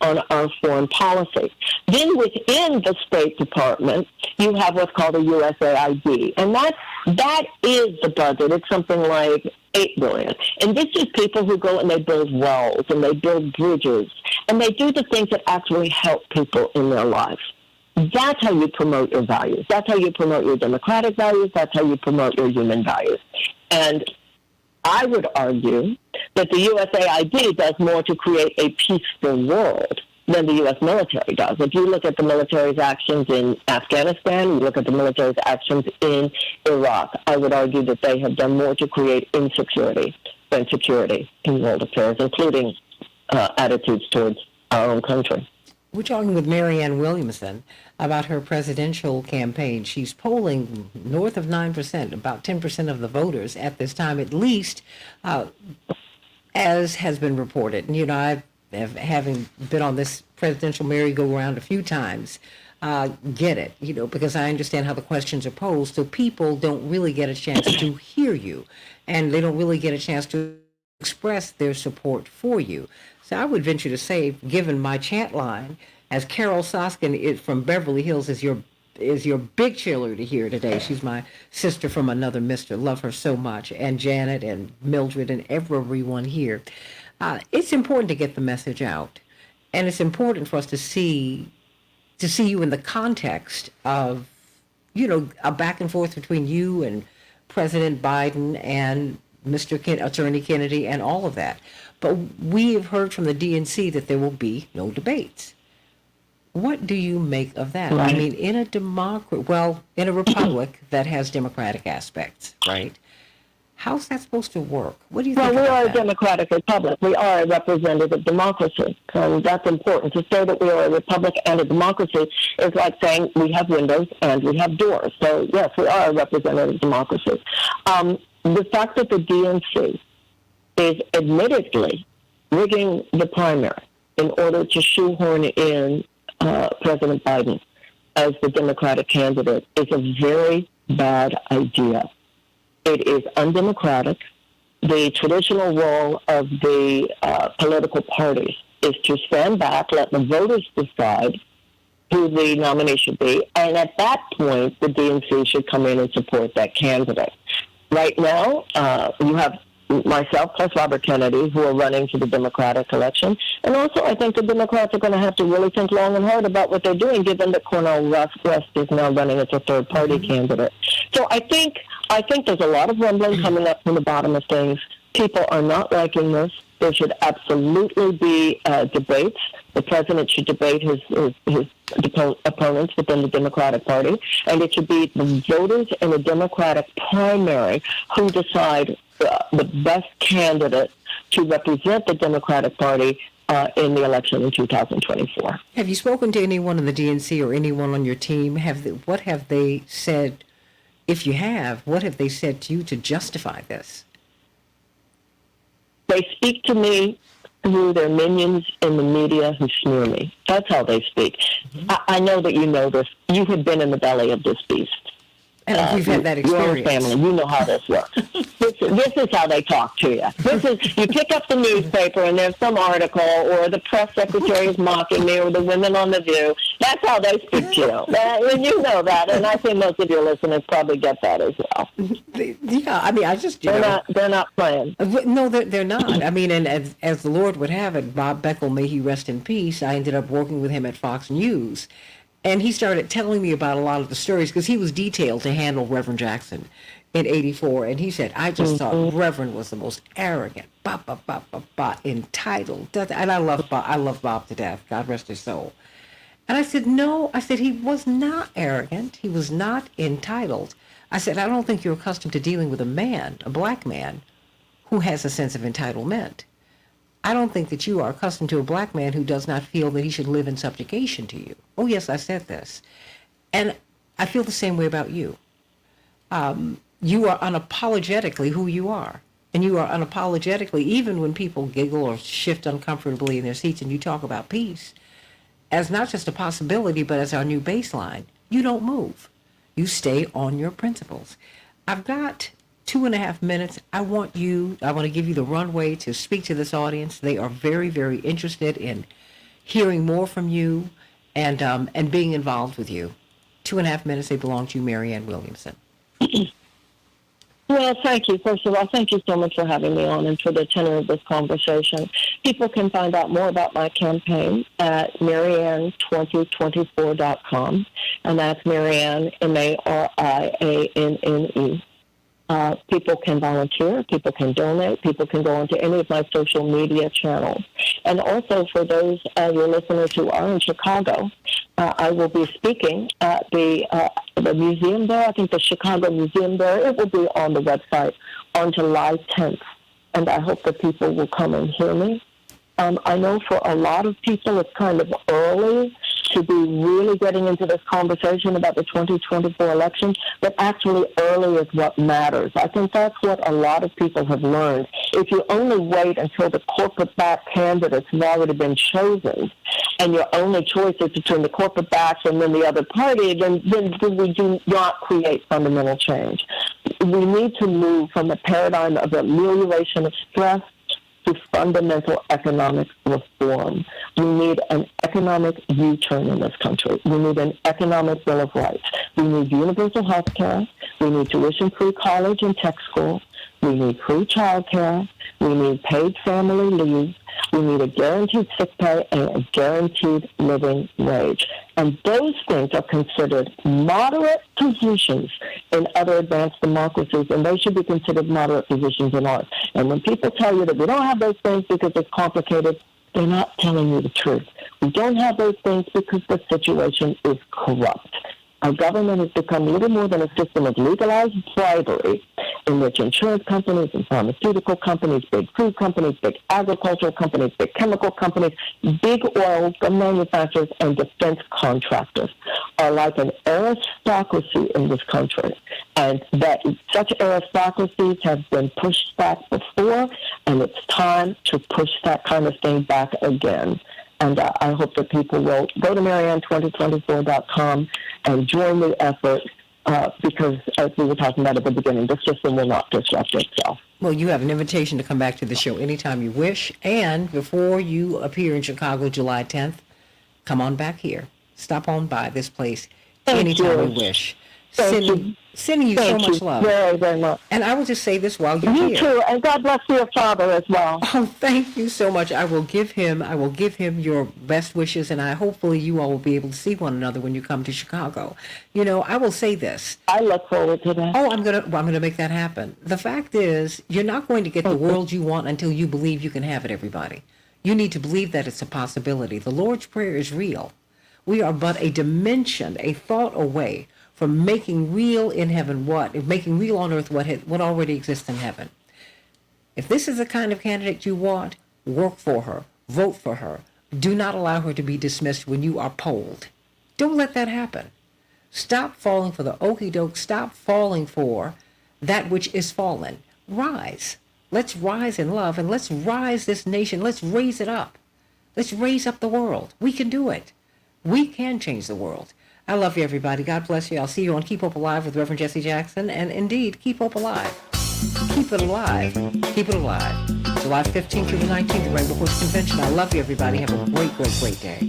foreign policy. Then within the State Department, you have what's called a USAID, and that is the budget. It's something like $8 billion. And this is people who go and they build wells and they build bridges, and they do the things that actually help people in their lives. That's how you promote your values. That's how you promote your democratic values. That's how you promote your human values. And I would argue that the USAID does more to create a peaceful world than the U.S. military does. If you look at the military's actions in Afghanistan, you look at the military's actions in Iraq, I would argue that they have done more to create insecurity than security in world affairs, including attitudes towards our own country. We're talking with Marianne Williamson about her presidential campaign. She's polling north of 9%, about 10% of the voters at this time, at least, as has been reported. And, you know, having been on this presidential merry-go-round a few times, get it, you know, because I understand how the questions are posed, so people don't really get a chance to hear you, and they don't really get a chance to express their support for you. So I would venture to say, given my chant line, as Carol Soskin from Beverly Hills is your big cheerleader here today. She's my sister from another mister. Love her so much. And Janet and Mildred and everyone here. It's important to get the message out. And it's important for us to see you in the context of, you know, a back and forth between you and President Biden and Attorney Kennedy and all of that. But we have heard from the DNC that there will be no debates. What do you make of that? Right. I mean, in a republic that has democratic aspects, right? How's that supposed to work? What do you think about that? Well, we are a democratic republic. We are a representative democracy. So that's important. To say that we are a republic and a democracy is like saying we have windows and we have doors. So, yes, we are a representative democracy. The fact that the DNC is admittedly rigging the primary in order to shoehorn in President Biden as the Democratic candidate is a very bad idea. It is undemocratic. The traditional role of the political parties is to stand back, let the voters decide who the nominee should be, and at that point, the DNC should come in and support that candidate. Right now, you have myself plus Robert Kennedy, who are running for the Democratic election. And also, I think the Democrats are going to have to really think long and hard about what they're doing, given that Cornel West is now running as a third-party candidate. So I think there's a lot of rumbling coming up from the bottom of things. People are not liking this. There should absolutely be debates. The president should debate his opponents within the Democratic Party, and it should be the voters in the Democratic primary who decide the best candidate to represent the Democratic Party in the election in 2024. Have you spoken to anyone in the DNC or anyone on your team? What have they said, if you have, what have they said to you to justify this? They speak to me through their minions in the media who smear me. That's how they speak. Mm-hmm. I know that you know this. You have been in the belly of this beast. And we've had that experience. Your own family, you know how this works. This is how they talk to you. You pick up the newspaper and there's some article, or the press secretary is mocking me, or the women on The View. That's how they speak to you. And you know that, and I think most of your listeners probably get that as well. Yeah, I mean, they're not playing. No, they're not. I mean, and as the Lord would have it, Bob Beckel, may he rest in peace, I ended up working with him at Fox News. And he started telling me about a lot of the stories because he was detailed to handle Reverend Jackson in 84. And he said, I just thought Reverend was the most arrogant, entitled. And I love Bob to death. God rest his soul. And I said, no. I said, he was not arrogant. He was not entitled. I said, I don't think you're accustomed to dealing with a man, a black man, who has a sense of entitlement. I don't think that you are accustomed to a black man who does not feel that he should live in subjugation to you. Oh, yes, I said this. And I feel the same way about you. You are unapologetically who you are. And you are unapologetically, even when people giggle or shift uncomfortably in their seats and you talk about peace, as not just a possibility, but as our new baseline, you don't move. You stay on your principles. I've got 2.5 minutes. I want to give you the runway to speak to this audience. They are very, very interested in hearing more from you and being involved with you. 2.5 minutes, they belong to you, Marianne Williamson. Well, thank you. First of all, thank you so much for having me on and for the tenor of this conversation. People can find out more about my campaign at Marianne2024.com, and that's Marianne, Marianne. People can volunteer, people can donate, people can go onto any of my social media channels. And also for those your listeners who are in Chicago, I will be speaking at the museum there, I think the Chicago Museum there. It will be on the website on July 10th, and I hope that people will come and hear me. I know for a lot of people it's kind of early to be really getting into this conversation about the 2024 election, but actually early is what matters. I think that's what a lot of people have learned. If you only wait until the corporate-backed candidates have already been chosen, and your only choice is between the corporate-backed and then the other party, then we do not create fundamental change. We need to move from the paradigm of amelioration of stress to fundamental economic reform. We need an economic U-turn in this country. We need an economic Bill of Rights. We need universal health care. We need tuition-free college and tech school. We need free child care. We need paid family leave. We need a guaranteed sick pay and a guaranteed living wage. And those things are considered moderate positions in other advanced democracies, and they should be considered moderate positions in ours. And when people tell you that we don't have those things because it's complicated, they're not telling you the truth. We don't have those things because the situation is corrupt. Our government has become little more than a system of legalized bribery in which insurance companies and pharmaceutical companies, big food companies, big agricultural companies, big chemical companies, big oil manufacturers, and defense contractors are like an aristocracy in this country. And that such aristocracies have been pushed back before, and it's time to push that kind of thing back again. And I hope that people will go to Marianne2024.com and join the effort because, as we were talking about at the beginning, the system will not disrupt itself. Well, you have an invitation to come back to the show anytime you wish. And before you appear in Chicago July 10th, come on back here. Stop on by this place anytime you wish. Sending you so much love. Very, very much. And I will just say this while you're here. You too, and God bless your father as well. Oh, thank you so much. I will give him your best wishes, and hopefully you all will be able to see one another when you come to Chicago. You know, I will say this. I look forward to that. Oh, I'm gonna make that happen. The fact is, you're not going to get the world you want until you believe you can have it, everybody. You need to believe that it's a possibility. The Lord's Prayer is real. We are but a dimension, a thought away from making real in heaven making real on earth what already exists in heaven. If this is the kind of candidate you want, work for her, vote for her. Do not allow her to be dismissed when you are polled. Don't let that happen. Stop falling for the okie doke. Stop falling for that which is fallen. Rise. Let's rise in love, and let's rise this nation. Let's raise it up. Let's raise up the world. We can do it. We can change the world. I love you, everybody. God bless you. I'll see you on Keep Hope Alive with Reverend Jesse Jackson. And indeed, keep hope alive. Keep it alive. Keep it alive. July 15th through the 19th, the Rainbow Horse Convention. I love you, everybody. Have a great, great, great day.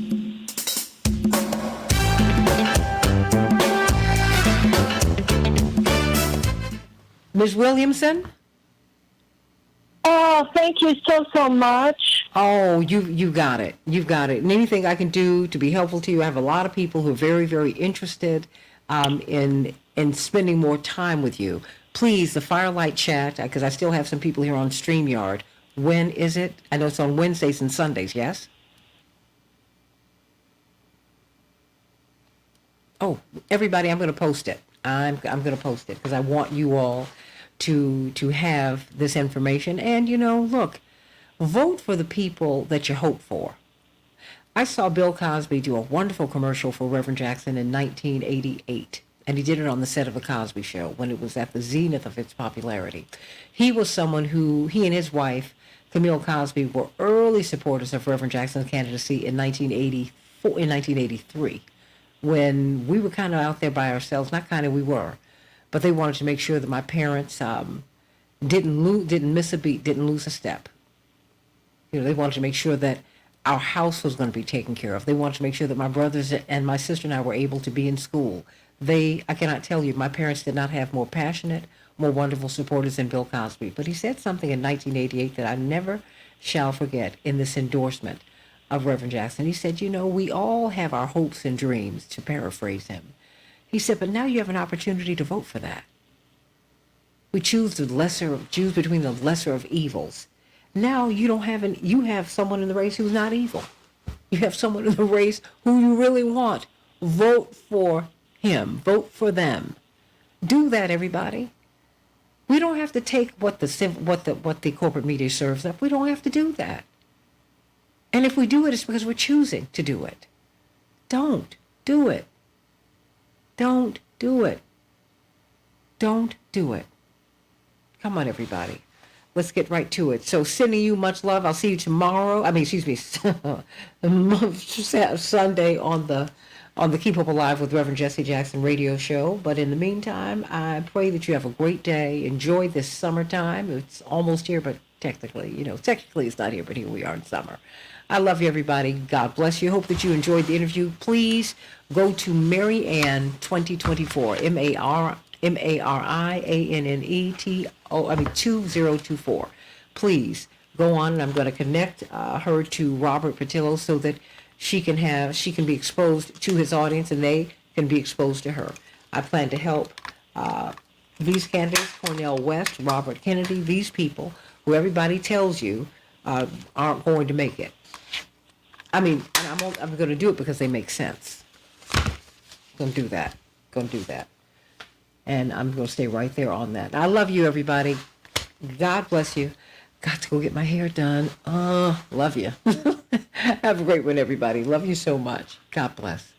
Ms. Williamson? Oh, thank you so much. Oh, you got it. You've got it. And anything I can do to be helpful to you, I have a lot of people who are very, very interested in spending more time with you. Please, the Firelight Chat, because I still have some people here on StreamYard. When is it? I know it's on Wednesdays and Sundays, yes? Oh, everybody, I'm going to post it. I'm going to post it because I want you all to have this information. And, look, vote for the people that you hope for. I saw Bill Cosby do a wonderful commercial for Reverend Jackson in 1988, and he did it on the set of The Cosby Show when it was at the zenith of its popularity. He was someone who, he and his wife, Camille Cosby, were early supporters of Reverend Jackson's candidacy in 1983, when we were kind of out there by ourselves. Not kind of, we were. But they wanted to make sure that my parents didn't miss a beat, didn't lose a step. They wanted to make sure that our house was going to be taken care of. They wanted to make sure that my brothers and my sister and I were able to be in school. I cannot tell you, my parents did not have more passionate, more wonderful supporters than Bill Cosby. But he said something in 1988 that I never shall forget in this endorsement of Reverend Jackson. He said, we all have our hopes and dreams, to paraphrase him. He said, but now you have an opportunity to vote for that. We choose between the lesser of evils. Now you have someone in the race who's not evil. You have someone in the race who you really want. Vote for him. Vote for them. Do that, everybody. We don't have to take what the corporate media serves up. We don't have to do that. And if we do it, it's because we're choosing to do it. Don't do it. Don't do it. Don't do it. Come on, everybody. Let's get right to it. So sending you much love. I'll see you tomorrow. Sunday on the Keep Hope Alive with Reverend Jesse Jackson radio show. But in the meantime, I pray that you have a great day. Enjoy this summertime. It's almost here, but technically it's not here, but here we are in summer. I love you, everybody. God bless you. Hope that you enjoyed the interview. Please go to Mary Ann 2024, MARIANNET 2024. Please go on, and I'm going to connect her to Robert Patillo so that she can be exposed to his audience and they can be exposed to her. I plan to help these candidates, Cornel West, Robert Kennedy, these people who everybody tells you aren't going to make it. I'm going to do it because they make sense. Going to do that. And I'm going to stay right there on that. I love you, everybody. God bless you. Got to go get my hair done. Love you. Have a great one, everybody. Love you so much. God bless.